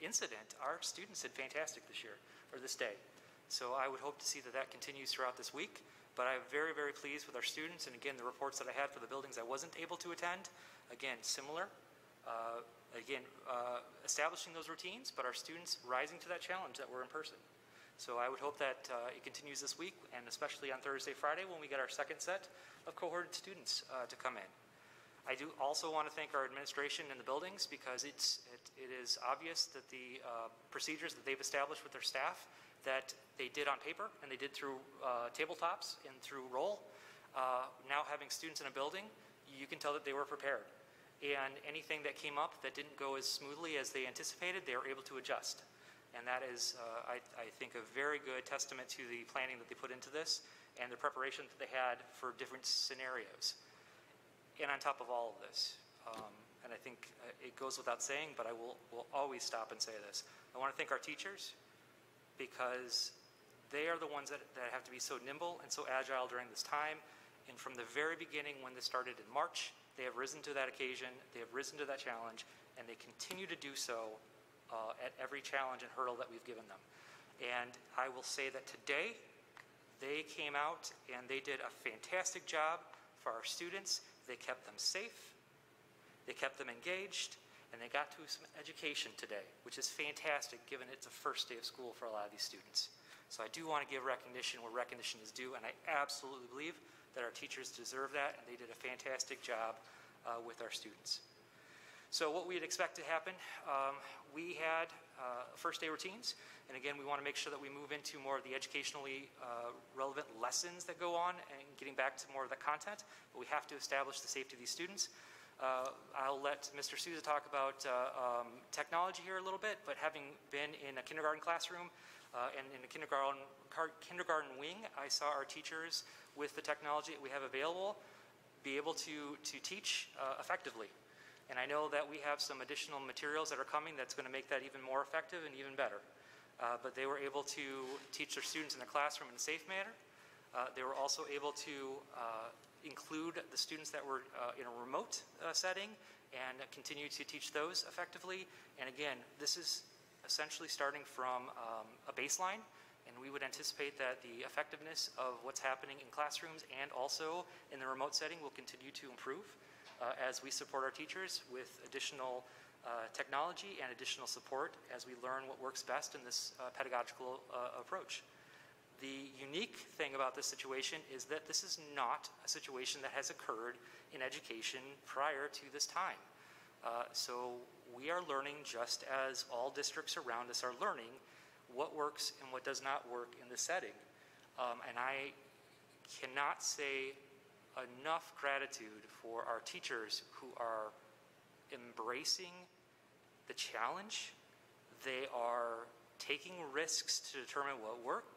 J: incident, our students did fantastic this year, or this day. So I would hope to see that continues throughout this week. But I'm very, very pleased with our students. And again, the reports that I had for the buildings I wasn't able to attend, again, similar. Establishing those routines, but our students rising to that challenge that we're in person. So I would hope that it continues this week, and especially on Thursday, Friday, when we get our second set of cohorted students to come in. I do also want to thank our administration in the buildings because it is obvious that the procedures that they've established with their staff that they did on paper and they did through tabletops and through roll. Now having students in a building, you can tell that they were prepared. And anything that came up that didn't go as smoothly as they anticipated, they were able to adjust. And that is, I think, a very good testament to the planning that they put into this and the preparation that they had for different scenarios. And on top of all of this, and I think it goes without saying, but I will always stop and say this. I want to thank our teachers because they are the ones that have to be so nimble and so agile during this time. And from the very beginning, when this started in March, they have risen to that occasion, they have risen to that challenge, and they continue to do so at every challenge and hurdle that we've given them. And I will say that today, they came out and they did a fantastic job for our students. They kept them safe, they kept them engaged, and they got to some education today, which is fantastic given it's the first day of school for a lot of these students. So I do want to give recognition where recognition is due, and I absolutely believe that our teachers deserve that, and they did a fantastic job with our students. So what we'd expect to happen, we had first day routines, and again, we want to make sure that we move into more of the educationally relevant lessons that go on and getting back to more of the content, but we have to establish the safety of these students. I'll let Mr. Souza talk about technology here a little bit, but having been in a kindergarten classroom and in a kindergarten wing, I saw our teachers with the technology that we have available be able to teach effectively. And I know that we have some additional materials that are coming that's going to make that even more effective and even better. But they were able to teach their students in the classroom in a safe manner. They were also able to include the students that were in a remote setting and continue to teach those effectively. And again, this is essentially starting from a baseline, and we would anticipate that the effectiveness of what's happening in classrooms and also in the remote setting will continue to improve as we support our teachers with additional technology and additional support as we learn what works best in this pedagogical approach. The unique thing about this situation is that this is not a situation that has occurred in education prior to this time. So we are learning just as all districts around us are learning what works and what does not work in this setting. And I cannot say enough gratitude for our teachers who are embracing the challenge. They are taking risks to determine what works.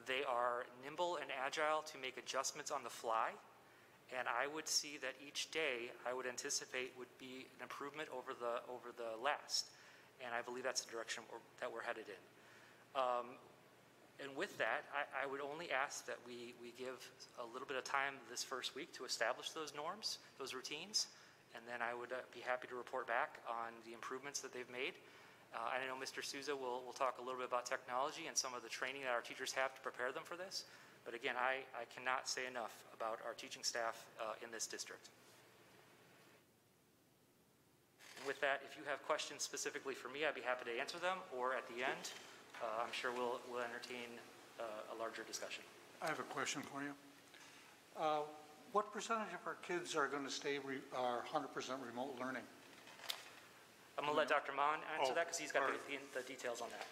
J: They are nimble and agile to make adjustments on the fly. And I would see that each day I would anticipate would be an improvement over the last. And I believe that's the direction that we're headed in. And with that, I would only ask that we give a little bit of time this first week to establish those norms, those routines, and then I would be happy to report back on the improvements that they've made. I know Mr. Souza will talk a little bit about technology and some of the training that our teachers have to prepare them for this. But again, I cannot say enough about our teaching staff in this district. And with that, if you have questions specifically for me, I'd be happy to answer them, or at the end, I'm sure we'll entertain a larger discussion.
C: I have a question for you. What percentage of our kids are going to stay 100% remote learning?
J: I'm going to let Dr. Mon answer that because he's got the details on that.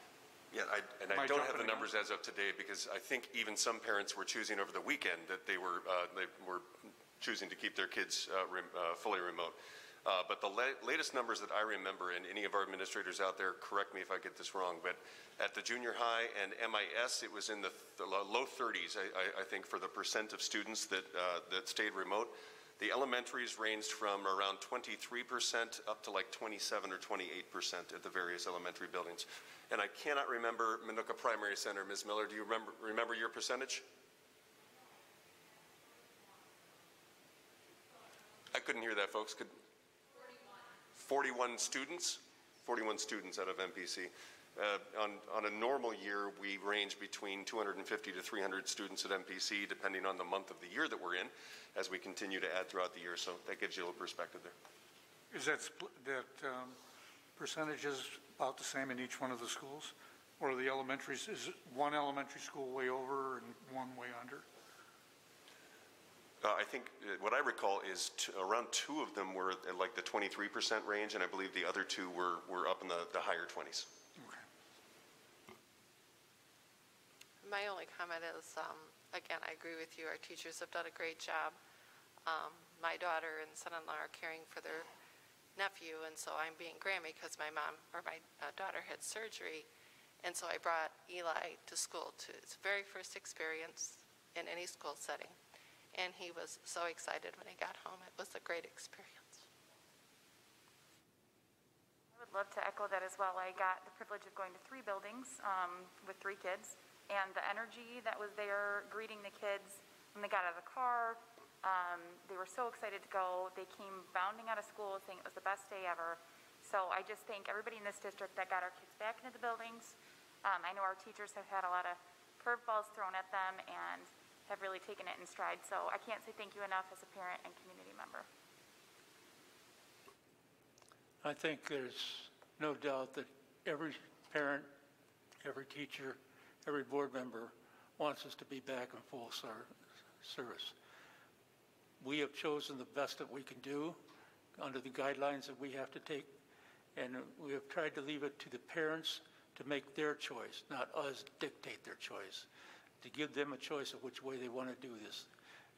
A: Yeah, I don't have the numbers as of today because I think even some parents were choosing over the weekend that they were choosing to keep their kids fully remote. But the latest numbers that I remember, and any of our administrators out there, correct me if I get this wrong, but at the junior high and MIS, it was in the low 30s, I think, for the percent of students that stayed remote. The elementaries ranged from around 23% up to like 27 or 28% at the various elementary buildings. And I cannot remember Minooka Primary Center. Ms. Miller, do you remember your percentage? I couldn't hear that, folks. 41 students? 41 students out of MPC. On a normal year, we range between 250 to 300 students at MPC, depending on the month of the year that we're in, as we continue to add throughout the year. So that gives you a little perspective there.
C: Is that percentages about the same in each one of the schools? Or the elementaries, is one elementary school way over and one way under?
A: I think what I recall is around two of them were at like the 23% range, and I believe the other two were up in the higher 20s.
C: Okay.
F: My only comment is, again, I agree with you. Our teachers have done a great job. My daughter and son-in-law are caring for their nephew, and so I'm being Grammy because my daughter had surgery, and so I brought Eli to school to his very first experience in any school setting. And he was so excited when he got home. It was a great experience.
D: I would love to echo that as well. I got the privilege of going to 3 buildings with 3 kids, and the energy that was there greeting the kids when they got out of the car, they were so excited to go. They came bounding out of school saying it was the best day ever. So I just thank everybody in this district that got our kids back into the buildings. I know our teachers have had a lot of curveballs thrown at them and have really taken it in stride. So I can't say thank you enough as a parent and community member.
B: I think there's no doubt that every parent, every teacher, every board member wants us to be back in full service. We have chosen the best that we can do under the guidelines that we have to take, and we have tried to leave it to the parents to make their choice, not us dictate their choice. To give them a choice of which way they want to do this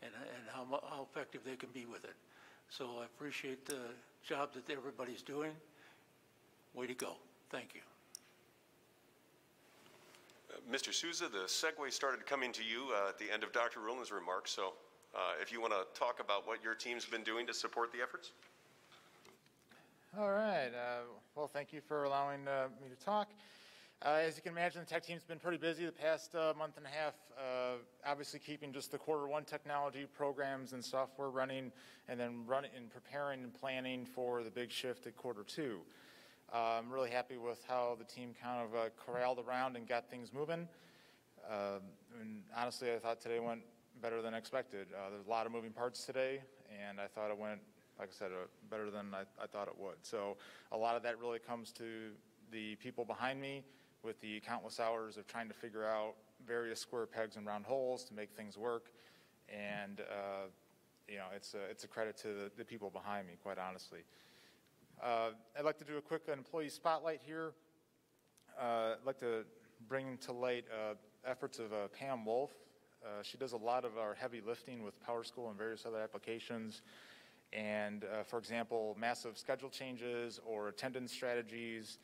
B: and how effective they can be with it. So I appreciate the job that everybody's doing. Way to go. Thank you.
A: Mr. Souza, the segue started coming to you at the end of Dr. Rulin's remarks. So if you want to talk about what your team's been doing to support the efforts.
K: All right. Well, thank you for allowing me to talk. As you can imagine, the tech team's been pretty busy the past month and a half, obviously keeping just the Q1 technology programs and software running, and then running and preparing and planning for the big shift at Q2. I'm really happy with how the team kind of corralled around and got things moving. And honestly, I thought today went better than expected. There's a lot of moving parts today, and I thought it went, like I said, better than I thought it would. So a lot of that really comes to the people behind me with the countless hours of trying to figure out various square pegs and round holes to make things work. And, you know, it's a credit to the people behind me, quite honestly. I'd like to do a quick employee spotlight here. I'd like to bring to light efforts of Pam Wolf. She does a lot of our heavy lifting with PowerSchool and various other applications. And, for example, massive schedule changes or attendance strategies.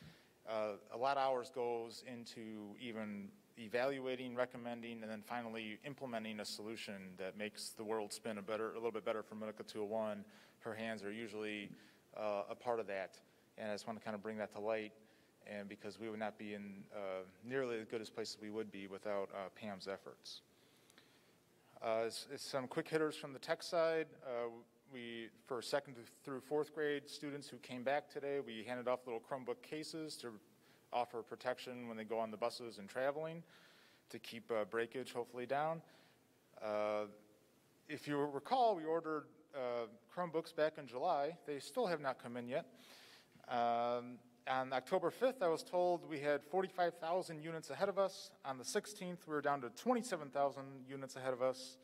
K: A lot of hours goes into even evaluating, recommending, and then finally implementing a solution that makes the world spin a little bit better for Minooka 201. Her hands are usually a part of that. And I just want to kind of bring that to light, and because we would not be in nearly as good a place as we would be without Pam's efforts. Some quick hitters from the tech side. For second through fourth grade students who came back today, we handed off little Chromebook cases to offer protection when they go on the buses and traveling, to keep breakage hopefully down. If you recall, we ordered Chromebooks back in July. They still have not come in yet. On October 5th, I was told we had 45,000 units ahead of us. On the 16th, we were down to 27,000 units ahead of us.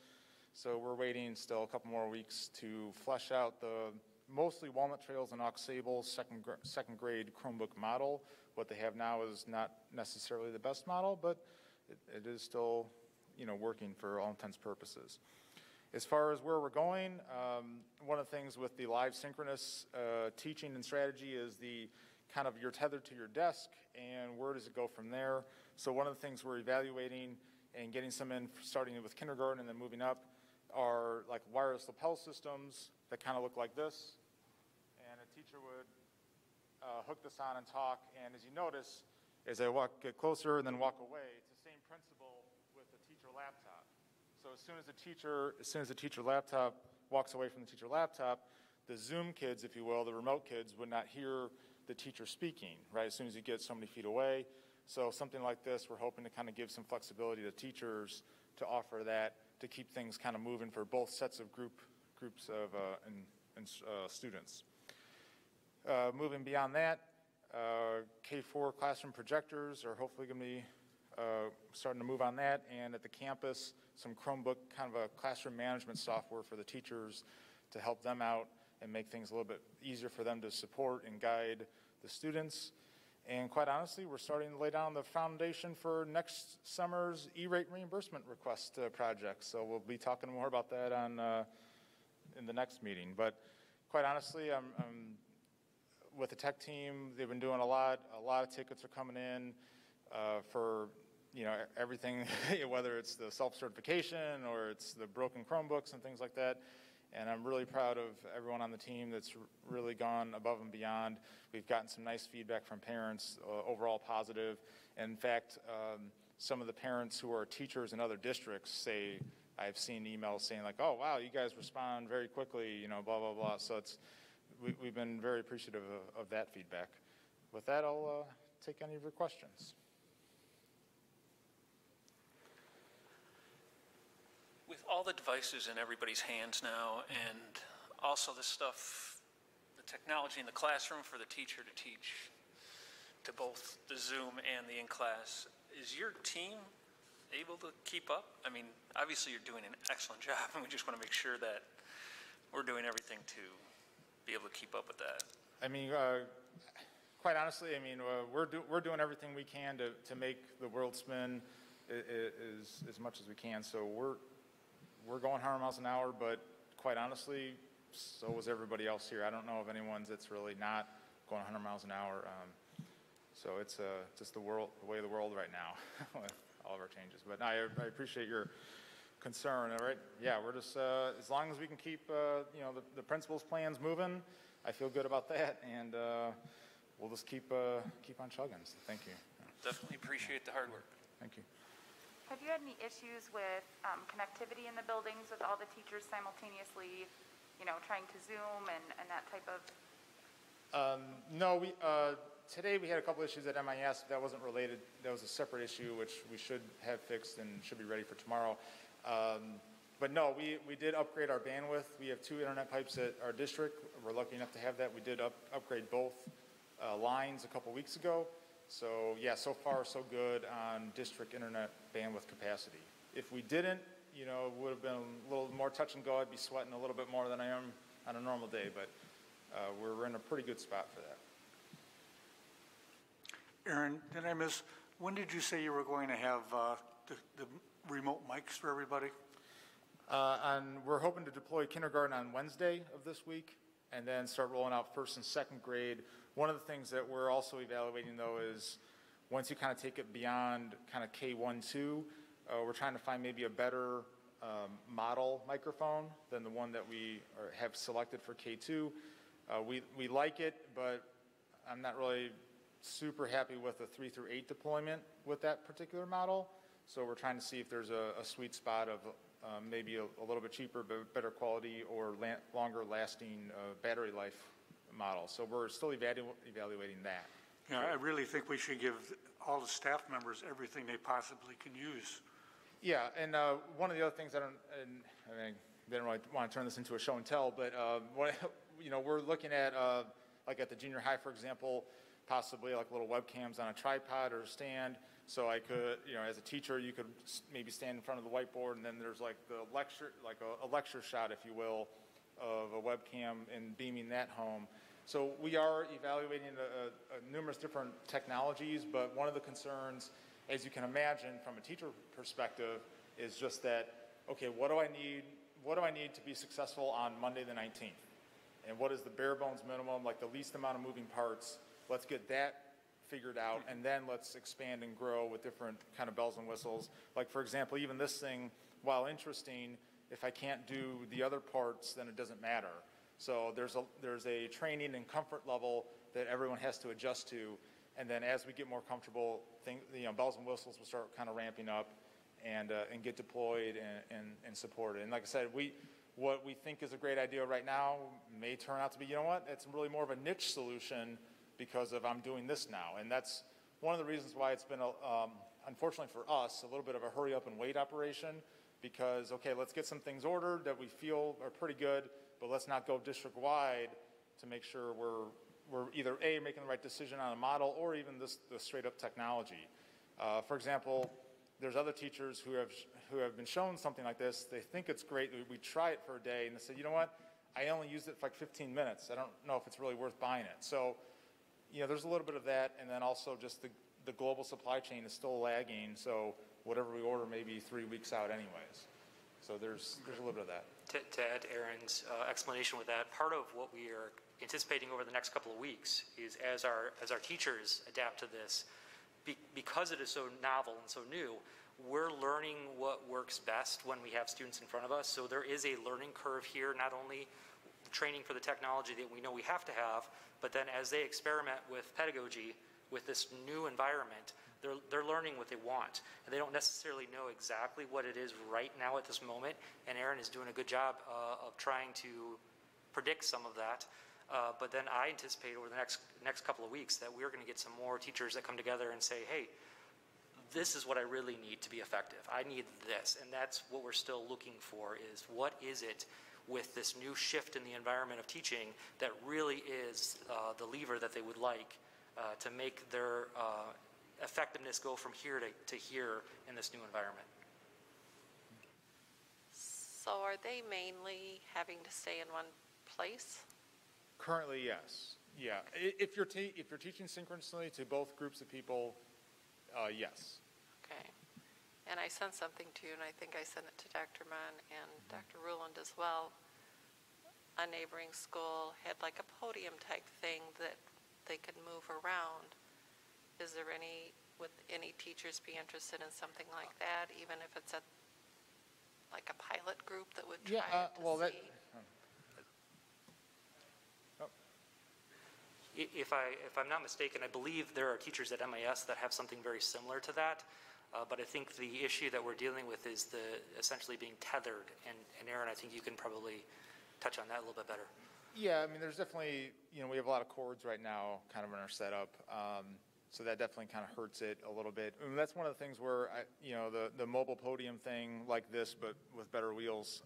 K: So we're waiting still a couple more weeks to flesh out the mostly Walnut Trails and Aux Sable second grade Chromebook model. What they have now is not necessarily the best model, but it is still, you know, working for all intents and purposes. As far as where we're going, one of the things with the live synchronous teaching and strategy is the kind of you're tethered to your desk, and where does it go from there? So one of the things we're evaluating and getting some in, starting with kindergarten and then moving up, are like wireless lapel systems that kind of look like this. And a teacher would hook this on and talk. And as you notice, as I get closer and then walk away, it's the same principle with the teacher laptop. So as soon as the teacher laptop walks away from the teacher laptop, the Zoom kids, if you will, the remote kids, would not hear the teacher speaking, right, as soon as you get so many feet away. So something like this, we're hoping to kind of give some flexibility to teachers to offer that, to keep things kind of moving for both sets of groups of students. Moving beyond that, K-4 classroom projectors are hopefully going to be starting to move on that, and at the campus, some Chromebook kind of a classroom management software for the teachers to help them out and make things a little bit easier for them to support and guide the students. And quite honestly, we're starting to lay down the foundation for next summer's E-rate reimbursement request project. So we'll be talking more about that in the next meeting. But quite honestly, I'm with the tech team, they've been doing a lot. A lot of tickets are coming in for, you know, everything, whether it's the self-certification or it's the broken Chromebooks and things like that. And I'm really proud of everyone on the team that's really gone above and beyond. We've gotten some nice feedback from parents, overall positive. And in fact, some of the parents who are teachers in other districts say, I've seen emails saying like, oh, wow, you guys respond very quickly, you know, blah, blah, blah. So we've been very appreciative of that feedback. With that, I'll take any of your questions.
H: With all the devices in everybody's hands now, and also the stuff, the technology in the classroom for the teacher to teach to both the Zoom and the in-class, is your team able to keep up? I mean, obviously you're doing an excellent job, and we just want to make sure that we're doing everything to be able to keep up with that.
K: I mean, quite honestly, I mean, we're doing everything we can to make the world spin as much as we can. So we're going 100 miles an hour, but quite honestly, so was everybody else here. I don't know of anyone that's really not going 100 miles an hour. So it's just the way of the world right now with all of our changes. But no, I appreciate your concern, all right? Yeah, we're just, as long as we can keep, the principal's plans moving, I feel good about that, and we'll just keep on chugging, so thank you.
H: Definitely appreciate the hard work.
K: Thank you.
D: Have you had any issues with connectivity in the buildings with all the teachers simultaneously, trying to Zoom and that type of?
K: No, today we had a couple issues at MIS. That wasn't related. That was a separate issue, which we should have fixed and should be ready for tomorrow. But no, we did upgrade our bandwidth. We have 2 internet pipes at our district. We're lucky enough to have that. We did upgrade both lines a couple weeks ago. So yeah, so far so good on district internet bandwidth capacity. If we didn't, it would have been a little more touch and go. I'd be sweating a little bit more than I am on a normal day, but we're in a pretty good spot for that.
C: Aaron, did I miss, when did you say you were going to have the remote mics for everybody?
K: We're hoping to deploy kindergarten on Wednesday of this week and then start rolling out first and second grade. One of the things that we're also evaluating, though, is once you kind of take it beyond kind of K1-2, we're trying to find maybe a better model microphone than the one that we have selected for K2. We like it, but I'm not really super happy with the 3 through 8 deployment with that particular model. So we're trying to see if there's a sweet spot of maybe a little bit cheaper but better quality or longer lasting battery life model. So we're still evaluating that.
C: Yeah, I really think we should give all the staff members everything they possibly can use.
K: Yeah, and one of the other things I didn't really want to turn this into a show and tell, but we're looking at like at the junior high, for example, possibly like little webcams on a tripod or a stand. So I could, as a teacher, you could maybe stand in front of the whiteboard, and then there's like the lecture, like a lecture shot, if you will, of a webcam and beaming that home. So we are evaluating numerous different technologies, but one of the concerns, as you can imagine, from a teacher perspective, is just that, okay, what do I need? What do I need to be successful on Monday the 19th? And what is the bare bones minimum, like the least amount of moving parts? Let's get that figured out, and then let's expand and grow with different kind of bells and whistles. Like, for example, even this thing, while interesting, if I can't do the other parts, then it doesn't matter. So there's a training and comfort level that everyone has to adjust to, and then as we get more comfortable, bells and whistles will start kind of ramping up and get deployed and supported. And like I said, what we think is a great idea right now may turn out to be, it's really more of a niche solution because of I'm doing this now. And that's one of the reasons why it's been, unfortunately for us, a little bit of a hurry up and wait operation because, okay, let's get some things ordered that we feel are pretty good, but let's not go district-wide to make sure we're either A, making the right decision on a model or even the straight-up technology. For example, there's other teachers who have been shown something like this. They think it's great. We try it for a day, and they say, you know what? I only used it for like 15 minutes. I don't know if it's really worth buying it. So, there's a little bit of that, and then also just the global supply chain is still lagging, so whatever we order may be 3 weeks out anyways. So there's a little bit of that.
J: To add to Aaron's explanation with that, part of what we are anticipating over the next couple of weeks is as our teachers adapt to this, because it is so novel and so new, we're learning what works best when we have students in front of us. So there is a learning curve here, not only training for the technology that we know we have to have, but then as they experiment with pedagogy, with this new environment, they're learning what they want. And they don't necessarily know exactly what it is right now at this moment. And Aaron is doing a good job of trying to predict some of that. But then I anticipate over the next couple of weeks that we're going to get some more teachers that come together and say, hey, this is what I really need to be effective. I need this. And that's what we're still looking for is what is it with this new shift in the environment of teaching that really is the lever that they would like to make their effectiveness go from here to here in this new environment.
F: So are they mainly having to stay in one place?
K: Currently, yes. Yeah. If you're teaching synchronously to both groups of people, yes.
F: Okay. And I sent something to you, and I think I sent it to Dr. Mann and Dr. Ruland as well. A neighboring school had like a podium type thing that they could move around. Is there would any teachers be interested in something like that, even if it's at like a pilot group that would
K: Yeah,
F: try it to
K: well, that,
F: see?
J: If I'm not mistaken, I believe there are teachers at MIS that have something very similar to that. But I think the issue that we're dealing with is essentially being tethered. And Aaron, I think you can probably touch on that a little bit better.
K: yeah, I mean, there's definitely, we have a lot of cords right now kind of in our setup. So that definitely kind of hurts it a little bit. I mean, that's one of the things where, the mobile podium thing like this, but with better wheels,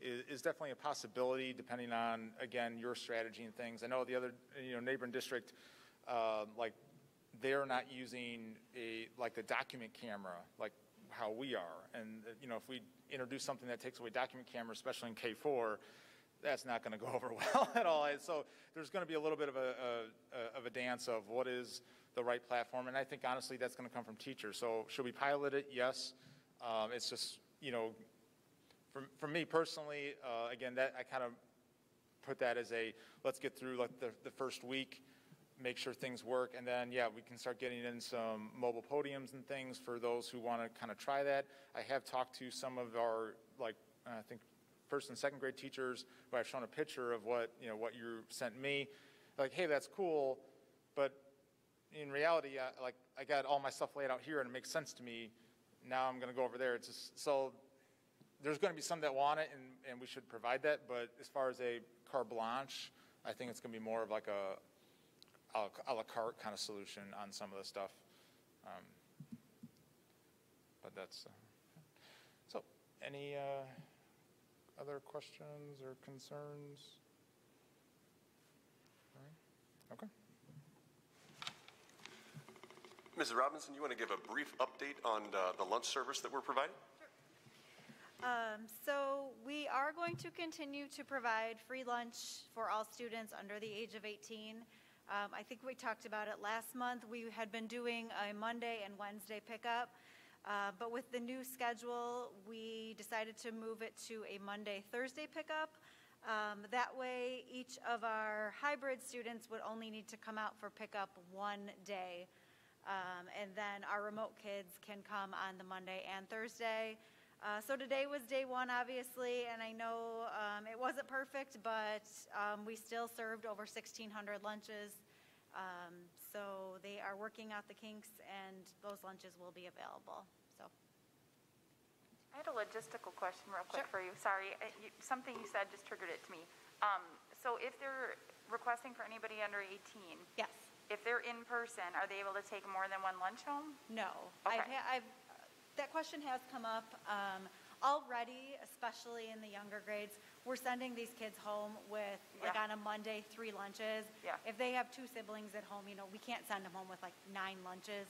K: is definitely a possibility depending on, again, your strategy and things. I know the other, neighboring district, like they're not using the document camera like how we are. And, if we introduce something that takes away document camera, especially in K4, that's not going to go over well at all. And so there's going to be a little bit of a dance of what is the right platform. And I think, honestly, that's going to come from teachers. So should we pilot it? Yes. It's just, for me personally, again, that I kind of put that as let's get through the first week, make sure things work, and then, yeah, we can start getting in some mobile podiums and things for those who want to kind of try that. I have talked to some of our, I think, first and second grade teachers who I've shown a picture of what you sent me. Like, hey, that's cool, but in reality, I got all my stuff laid out here and it makes sense to me. Now I'm going to go over there. It's just, so there's going to be some that want it, and we should provide that. But as far as a carte blanche, I think it's going to be more of like a la carte kind of solution on some of the stuff. But that's so. Any other questions or concerns? All right. Okay.
A: Mrs. Robinson, you want to give a brief update on the lunch service that we're providing?
I: So we are going to continue to provide free lunch for all students under the age of 18. I think we talked about it last month. We had been doing a Monday and Wednesday pickup, but with the new schedule, we decided to move it to a Monday, Thursday pickup. That way, each of our hybrid students would only need to come out for pickup one day. And then our remote kids can come on the Monday and Thursday. So today was day one, obviously, and I know it wasn't perfect, but we still served over 1,600 lunches. So they are working out the kinks, and those lunches will be available. So
D: I had a logistical question real quick for you. Sorry, something you said just triggered it to me. So if they're requesting for anybody under 18,
I: yes.
D: If they're in person, are they able to take more than one lunch home?
I: No.
D: Okay.
I: That question has come up already, especially in the younger grades. We're sending these kids home with, on a Monday, 3 lunches.
D: Yeah.
I: If they have 2 siblings at home, we can't send them home with 9 lunches.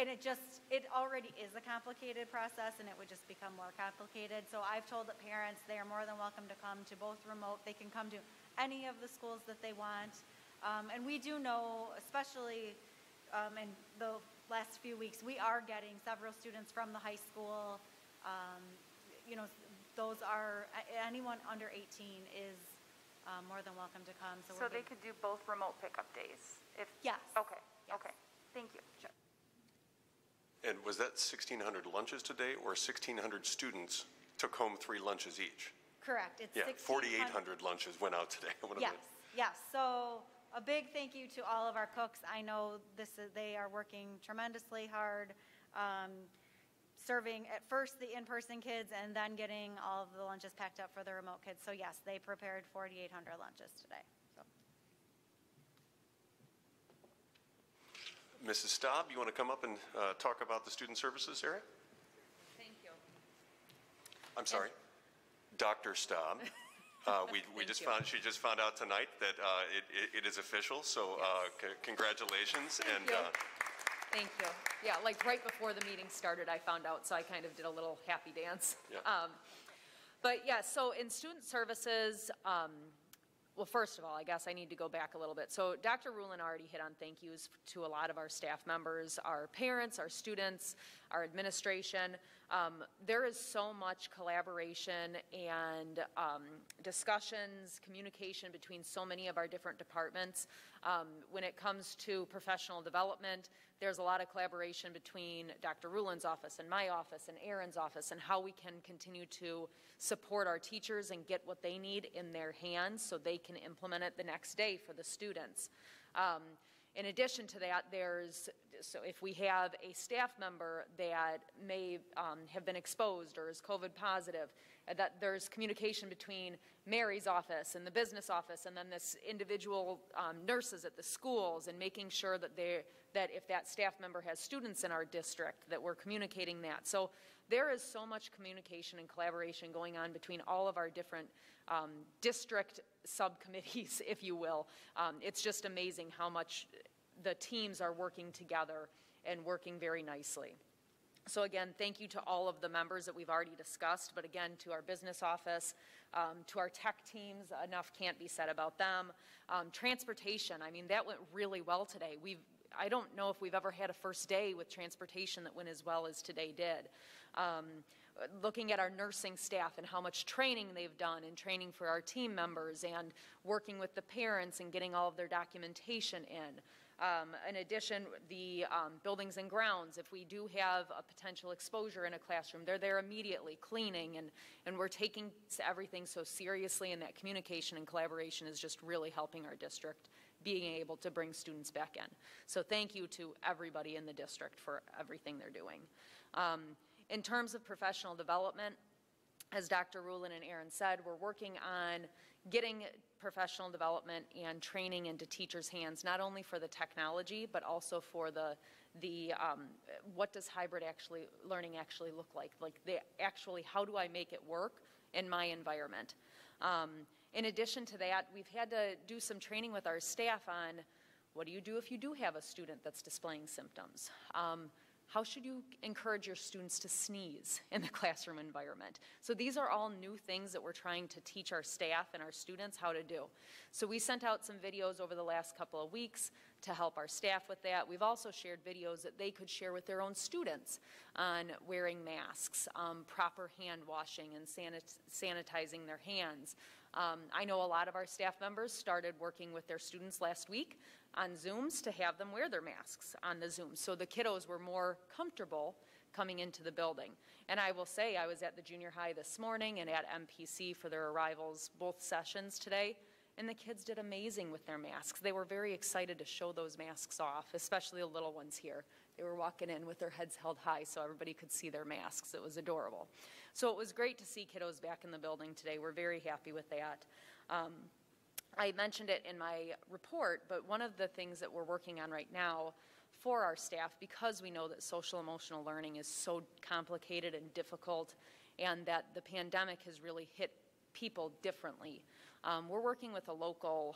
I: And it already is a complicated process, and it would just become more complicated. So I've told the parents they are more than welcome to come to both remote. They can come to any of the schools that they want. And we do know, especially in the last few weeks, we are getting several students from the high school. Those are, anyone under 18 is more than welcome to come.
D: So they could do both remote pickup days?
I: Yes.
D: Okay,
I: Yes.
D: okay. Thank you. Sure.
A: And was that 1,600 lunches today, or 1,600 students took home 3 lunches each?
I: Correct. It's
A: Yeah, 4,800 lunches went out today.
I: Yes. So a big thank you to all of our cooks. I know they are working tremendously hard, serving at first the in-person kids and then getting all of the lunches packed up for the remote kids. So yes, they prepared 4,800 lunches today. So.
A: Mrs. Staub, you want to come up and talk about the student services area?
L: Thank you.
A: I'm sorry, Dr. Staub. She just found out tonight that it is official, so congratulations.
L: Thank you. Yeah, right before the meeting started, I found out, so I kind of did a little happy dance.
A: Yeah.
L: But yeah, so in student services, well, first of all, I guess I need to go back a little bit. So Dr. Rulin already hit on thank yous to a lot of our staff members, our parents, our students, our administration. There is so much collaboration and discussions, communication between so many of our different departments when it comes to professional development, there's a lot of collaboration between Dr. Rulin's office and my office and Aaron's office, and how we can continue to support our teachers and get what they need in their hands so they can implement it the next day for the students. In addition to that, so if we have a staff member that may have been exposed or is COVID positive, that there's communication between Mary's office and the business office and then this individual nurses at the schools, and making sure that if that staff member has students in our district, that we're communicating that. So there is so much communication and collaboration going on between all of our different district subcommittees, if you will. It's just amazing how much the teams are working together and working very nicely. So again, thank you to all of the members that we've already discussed, but again, to our business office, to our tech teams, enough can't be said about them. Transportation, I mean, that went really well today. I don't know if we've ever had a first day with transportation that went as well as today did. Looking at our nursing staff and how much training they've done, and training for our team members, and working with the parents and getting all of their documentation in. In addition, the buildings and grounds, if we do have a potential exposure in a classroom, they're there immediately cleaning, and we're taking everything so seriously, and that communication and collaboration is just really helping our district being able to bring students back in. So thank you to everybody in the district for everything they're doing. In terms of professional development, as Dr. Rulin and Aaron said, we're working on getting professional development and training into teachers' hands, not only for the technology, but also for the what does hybrid learning actually look like? Like how do I make it work in my environment? In addition to that, we've had to do some training with our staff on what do you do if you do have a student that's displaying symptoms? How should you encourage your students to sneeze in the classroom environment? So these are all new things that we're trying to teach our staff and our students how to do. So we sent out some videos over the last couple of weeks to help our staff with that. We've also shared videos that they could share with their own students on wearing masks, proper hand washing and sanitizing their hands. I know a lot of our staff members started working with their students last week on Zooms to have them wear their masks on the Zoom, so the kiddos were more comfortable coming into the building. And I will say, I was at the junior high this morning and at MPC for their arrivals, both sessions today, and the kids did amazing with their masks. They were very excited to show those masks off, especially the little ones here. They were walking in with their heads held high so everybody could see their masks. It was adorable. So it was great to see kiddos back in the building today. We're very happy with that. I mentioned it in my report, but one of the things that we're working on right now for our staff, because we know that social emotional learning is so complicated and difficult, and that the pandemic has really hit people differently, we're working with a local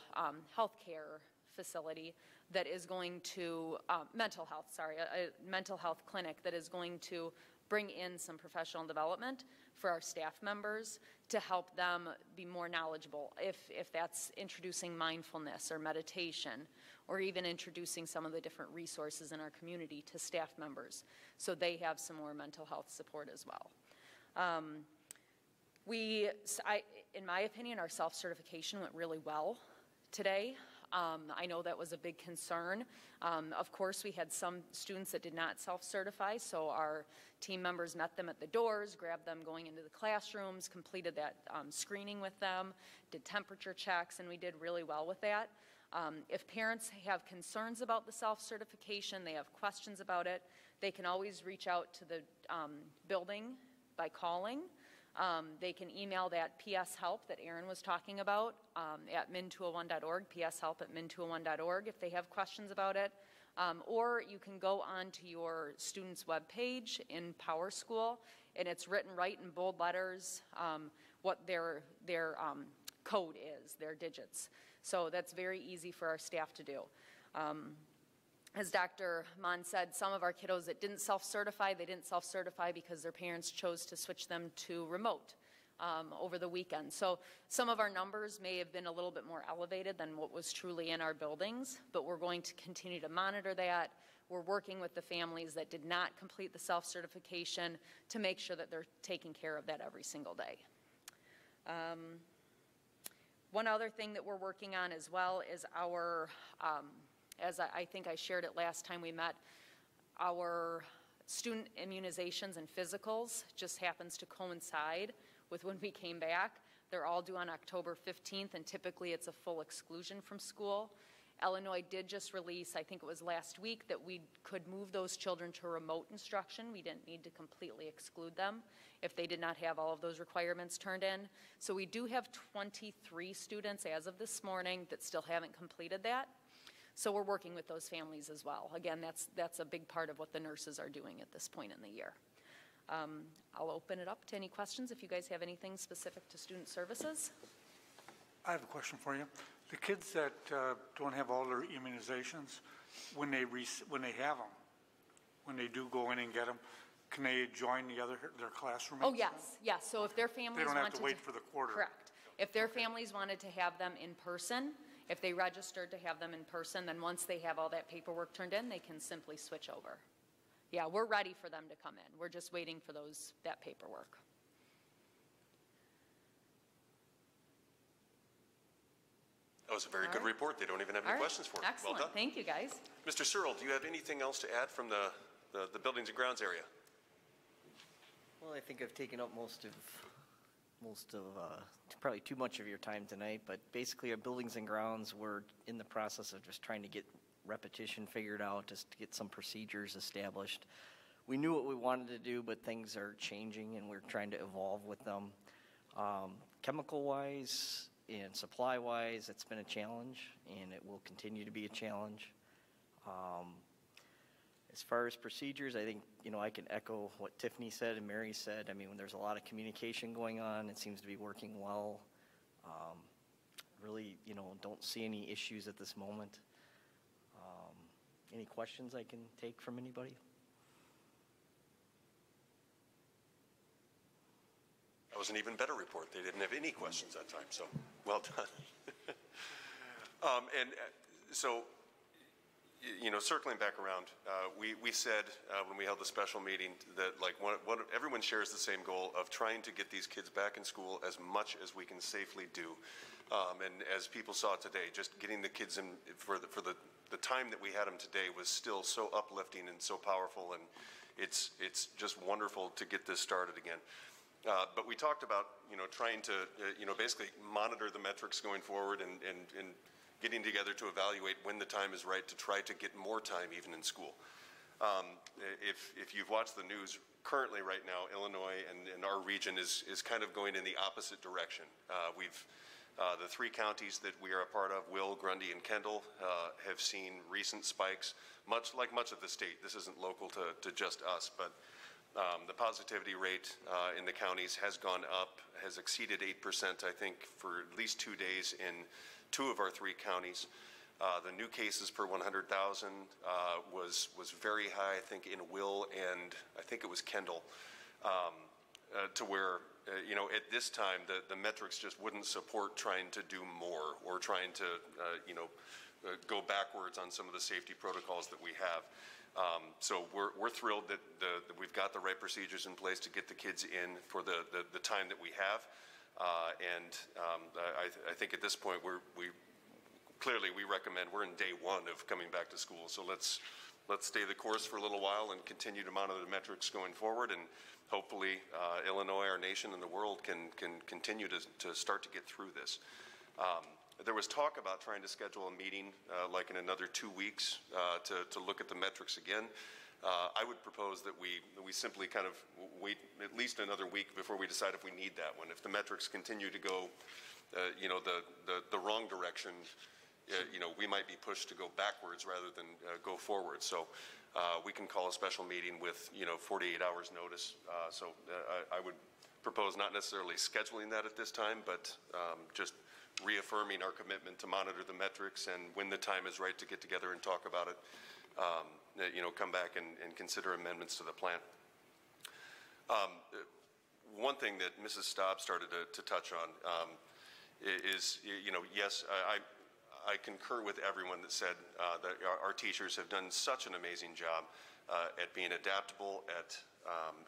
L: healthcare facility that is going to, a mental health clinic that is going to bring in some professional development for our staff members to help them be more knowledgeable, if that's introducing mindfulness or meditation, or even introducing some of the different resources in our community to staff members so they have some more mental health support as well. In my opinion, our self-certification went really well today. I know that was a big concern. Of course, we had some students that did not self-certify, so our team members met them at the doors, grabbed them going into the classrooms, completed that screening with them, did temperature checks, and we did really well with that. If parents have concerns about the self-certification, they have questions about it, they can always reach out to the building by calling. They can email that PS help that Aaron was talking about at min201.org, pshelp@min201.org if they have questions about it. Or you can go onto your student's webpage in PowerSchool, and it's written right in bold letters what their code is, their digits. So that's very easy for our staff to do. As Dr. Mon said, some of our kiddos that didn't self-certify, they didn't self-certify because their parents chose to switch them to remote over the weekend. So some of our numbers may have been a little bit more elevated than what was truly in our buildings, but we're going to continue to monitor that. We're working with the families that did not complete the self-certification to make sure that they're taking care of that every single day. One other thing that we're working on as well is our, as I think I shared it last time we met, Our student immunizations and physicals just happens to coincide with when we came back. They're all due on October 15th, and typically it's a full exclusion from school. Illinois did just release, I think it was last week, that we could move those children to remote instruction. We didn't need to completely exclude them if they did not have all of those requirements turned in. So we do have 23 students as of this morning that still haven't completed that. So we're working with those families as well. Again, that's a big part of what the nurses are doing at this point in the year. I'll open it up to any questions if you guys have anything specific to student services.
C: I have a question for you. The kids that don't have all their immunizations, when they have them, when they do go in and get them, can they join their classroom?
L: Oh, yes, yes. So if their families
C: They don't have
L: wanted
C: to wait for the quarter.
L: Correct. If their families wanted to have them in person, if they registered to have them in person, then once they have all that paperwork turned in, they can simply switch over. Yeah, we're ready for them to come in. We're just waiting for that paperwork.
A: That was a very good report. They don't even have any questions for me.
L: Excellent.
A: Well done.
L: Thank you, guys.
A: Mr. Searle, do you have anything else to add from the Buildings and Grounds area?
G: Well, I think I've taken up most of probably too much of your time tonight, but basically our buildings and grounds, we're in the process of just trying to get repetition figured out, just to get some procedures established. We knew what we wanted to do, but things are changing and we're trying to evolve with them. Chemical-wise and supply-wise, it's been a challenge and it will continue to be a challenge. As far as procedures, I think, I can echo what Tiffany said and Mary said. I mean, when there's a lot of communication going on, it seems to be working well. Really, don't see any issues at this moment. Any questions I can take from anybody?
A: That was an even better report. They didn't have any questions that time, so well done. So, circling back around, we said when we held the special meeting that everyone shares the same goal of trying to get these kids back in school as much as we can safely do. And as people saw today, just getting the kids in for the time that we had them today was still so uplifting and so powerful, and it's just wonderful to get this started again. But we talked about, trying to, basically monitor the metrics going forward and getting together to evaluate when the time is right to try to get more time even in school. If you've watched the news currently right now, Illinois and our region is kind of going in the opposite direction. The three counties that we are a part of, Will, Grundy, and Kendall, have seen recent spikes, much of the state. This isn't local to just us, but the positivity rate in the counties has gone up, has exceeded 8%, I think, for at least 2 days in 2 of our 3 counties. The new cases per 100,000 was very high, I think, in Will and I think it was Kendall, to where, at this time, the metrics just wouldn't support trying to do more or trying to, go backwards on some of the safety protocols that we have. So we're thrilled that we've got the right procedures in place to get the kids in for the time that we have. I think at this point we recommend we're in day 1 of coming back to school. So let's stay the course for a little while and continue to monitor the metrics going forward, and hopefully Illinois, our nation, and the world can continue to start to get through this. There was talk about trying to schedule a meeting like in another 2 weeks to look at the metrics again. I would propose that we simply kind of wait at least another week before we decide if we need that one. If the metrics continue to go, the wrong direction, we might be pushed to go backwards rather than go forward. So we can call a special meeting with 48 hours notice. So I would propose not necessarily scheduling that at this time, but just reaffirming our commitment to monitor the metrics, and when the time is right to get together and talk about it, come back and consider amendments to the plan. One thing that Mrs. Staub started to touch on is, yes, I concur with everyone that said that our teachers have done such an amazing job at being adaptable, at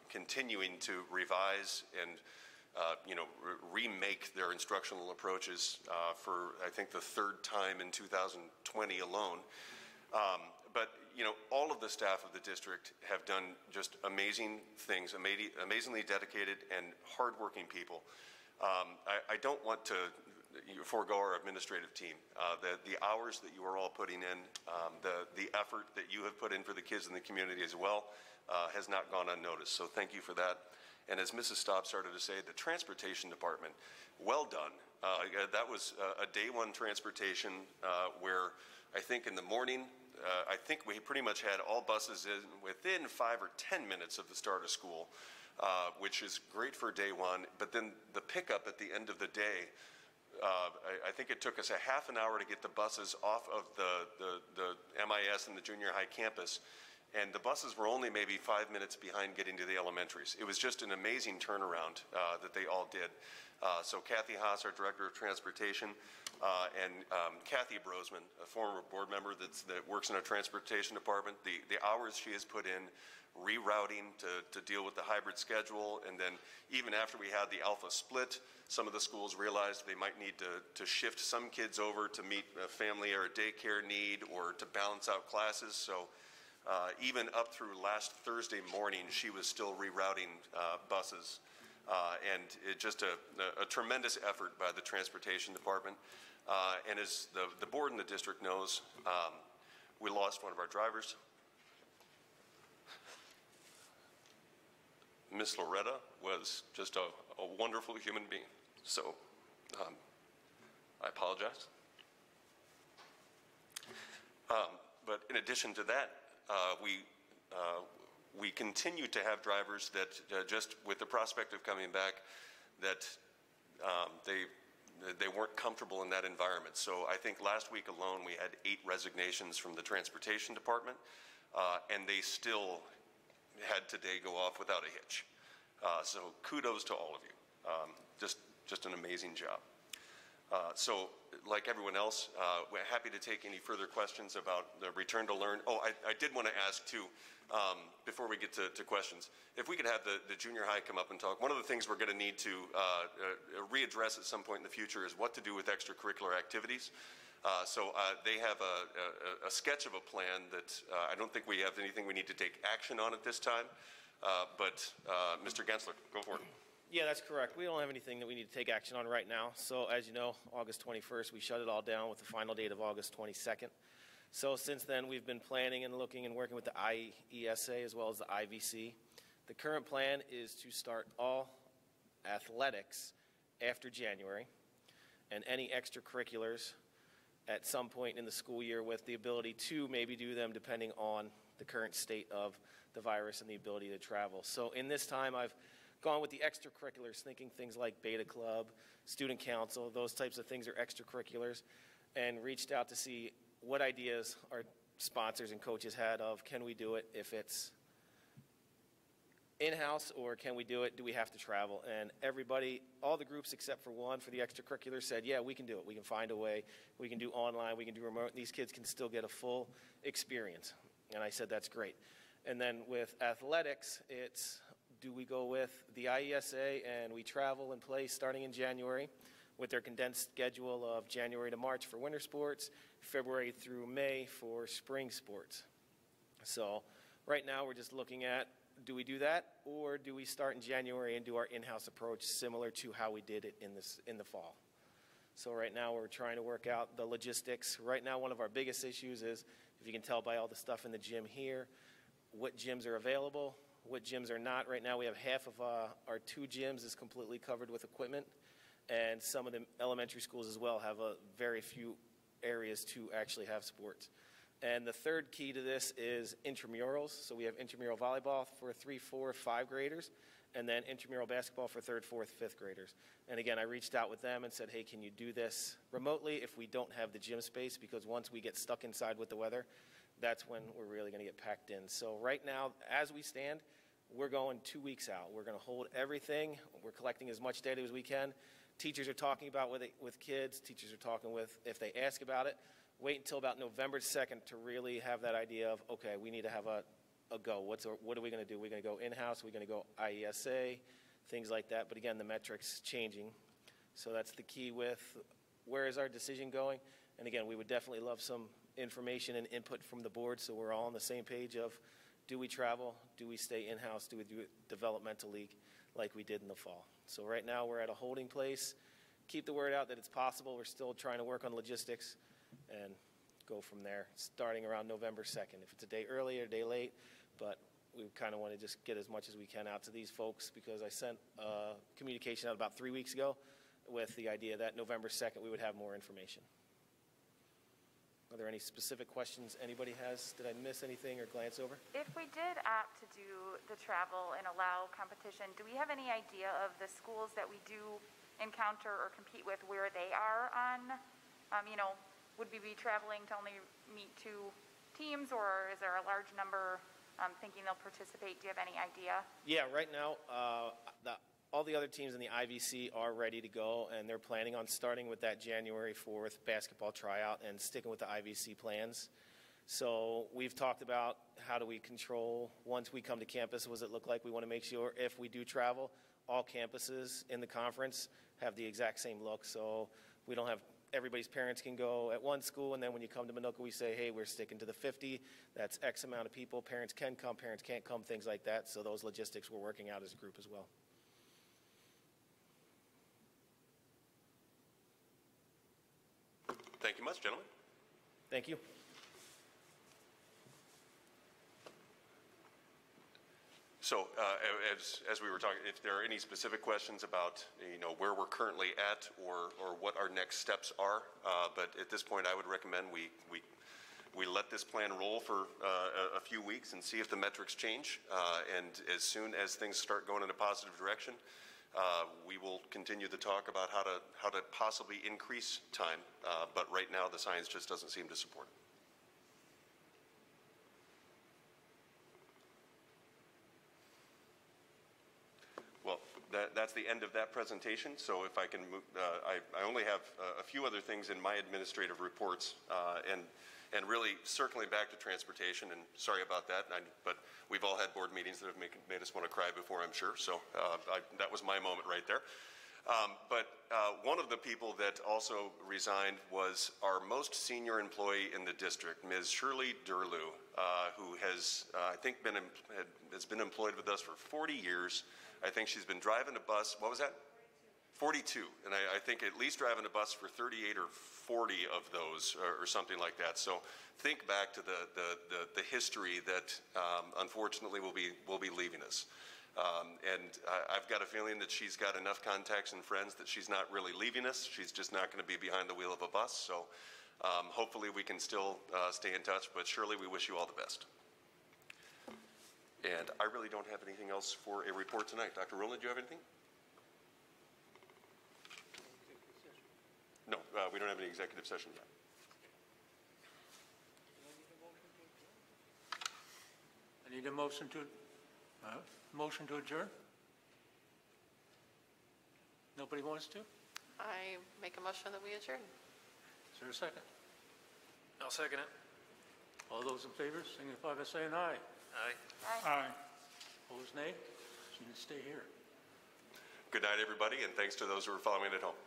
A: continuing to revise and remake their instructional approaches for, I think, the 3rd time in 2020 alone. But, you know, all of the staff of the district have done just amazing things, amazingly dedicated and hardworking people. I don't want to forego our administrative team. The hours that you are all putting in, the effort that you have put in for the kids in the community as well has not gone unnoticed. So thank you for that. And as Mrs. Staub started to say, the transportation department, well done. That was a day one transportation where I think in the morning, I think we pretty much had all buses in within 5 or 10 minutes of the start of school, which is great for day one. But then the pickup at the end of the day, I think it took us a half an hour to get the buses off of the MIS and the junior high campus. And the buses were only maybe 5 minutes behind getting to the elementaries. It was just an amazing turnaround that they all did. So Kathy Haas, our Director of Transportation, and Kathy Brosman, a former board member that works in our Transportation Department, the hours she has put in rerouting to deal with the hybrid schedule, and then even after we had the alpha split, some of the schools realized they might need to shift some kids over to meet a family or a daycare need or to balance out classes. So even up through last Thursday morning, she was still rerouting buses. And it just a tremendous effort by the Transportation Department. And as the board and the district knows, we lost one of our drivers. Miss Loretta was just a wonderful human being. So I apologize. But in addition to that, we continue to have drivers that just with the prospect of coming back, that they weren't comfortable in that environment. So I think last week alone we had 8 resignations from the Transportation Department, and they still had today go off without a hitch. So kudos to all of you. Just an amazing job. So, like everyone else, we're happy to take any further questions about the return to learn. Oh, I did want to ask too, before we get to questions, if we could have the junior high come up and talk. One of the things we're going to need to readdress at some point in the future is what to do with extracurricular activities. So they have a sketch of a plan that I don't think we have anything we need to take action on at this time. But Mr. Gensler, go for it.
M: Yeah, that's correct. We don't have anything that we need to take action on right now. So as you know, August 21st, we shut it all down with the final date of August 22nd. So since then, we've been planning and looking and working with the IESA as well as the IVC. The current plan is to start all athletics after January and any extracurriculars at some point in the school year with the ability to maybe do them depending on the current state of the virus and the ability to travel. So in this time, I've gone with the extracurriculars, thinking things like Beta Club, Student Council, those types of things are extracurriculars, and reached out to see what ideas our sponsors and coaches had of can we do it if it's in-house or can we do it, do we have to travel? And everybody, all the groups except for one for the extracurriculars said, yeah, we can do it. We can find a way. We can do online. We can do remote. These kids can still get a full experience. And I said, that's great. And then with athletics, it's do we go with the IESA and we travel and play starting in January with their condensed schedule of January to March for winter sports, February through May for spring sports. So right now we're just looking at do we do that or do we start in January and do our in-house approach similar to how we did it in the fall. So right now we're trying to work out the logistics. Right now one of our biggest issues is, if you can tell by all the stuff in the gym here, what gyms are available, what gyms are not. Right now we have half of our 2 gyms is completely covered with equipment, and some of the elementary schools as well have a very few areas to actually have sports. And the third key to this is intramurals. So we have intramural volleyball for 3, 4, 5 graders, and then intramural basketball for 3rd, 4th, 5th graders. And again, I reached out with them and said, hey, can you do this remotely if we don't have the gym space? Because once we get stuck inside with the weather, that's when we're really going to get packed in. So right now, as we stand, we're going 2 weeks out. We're going to hold everything. We're collecting as much data as we can. Teachers are talking about with kids. Teachers are talking with, if they ask about it, wait until about November 2nd to really have that idea of, okay, we need to have a go. What are we going to do? We're going to go in-house. We're going to go IESA, things like that. But again, the metrics changing. So that's the key with where is our decision going? And again, we would definitely love some information and input from the board so we're all on the same page of, do we travel? Do we stay in-house? Do we do a developmental league like we did in the fall? So right now we're at a holding place. Keep the word out that it's possible. We're still trying to work on logistics and go from there, starting around November 2nd. If it's a day early or a day late, but we kind of want to just get as much as we can out to these folks because I sent communication out about 3 weeks ago with the idea that November 2nd we would have more information. Are there any specific questions anybody has? Did I miss anything or glance over?
D: If we did opt to do the travel and allow competition, do we have any idea of the schools that we do encounter or compete with where they are on, would we be traveling to only meet 2 teams, or is there a large number thinking they'll participate? Do you have any idea?
M: Yeah, right now, all the other teams in the IVC are ready to go, and they're planning on starting with that January 4th basketball tryout and sticking with the IVC plans. So we've talked about how do we control, once we come to campus, what does it look like? We want to make sure if we do travel, all campuses in the conference have the exact same look. So we don't have everybody's parents can go at one school, and then when you come to Minooka, we say, hey, we're sticking to the 50. That's X amount of people. Parents can come, parents can't come, things like that. So those logistics we're working out as a group as well.
A: Thank you much, gentlemen.
M: Thank you.
A: So as we were talking, if there are any specific questions about where we're currently at or what our next steps are, but at this point I would recommend we let this plan roll for a few weeks and see if the metrics change. And as soon as things start going in a positive direction, we will continue to talk about how to possibly increase time. But right now the science just doesn't seem to support it. Well, that's the end of that presentation. So if I can move, I only have a few other things in my administrative reports, and really circling back to transportation, and sorry about that, but we've all had board meetings that have made us want to cry before, I'm sure. So that was my moment right there. But one of the people that also resigned was our most senior employee in the district, Ms. Shirley Durlew, who has, I think, has been employed with us for 40 years. I think she's been driving a bus, what was that? 42. And I think at least driving a bus for 38 or 40 of those or something like that. So think back to the history that unfortunately will be leaving us. And I've got a feeling that she's got enough contacts and friends that she's not really leaving us. She's just not going to be behind the wheel of a bus. So hopefully we can still stay in touch. But Shirley, we wish you all the best. And I really don't have anything else for a report tonight. Dr. Rowland, do you have anything? No, we don't have any executive session yet.
B: I need a motion to adjourn? Nobody wants to?
F: I make a motion that we adjourn.
B: Is there a second?
H: I'll second it.
B: All those in favor signify by saying aye.
H: Aye.
C: Aye.
B: Opposed, nay? So you can stay here.
A: Good night, everybody, and thanks to those who are following at home.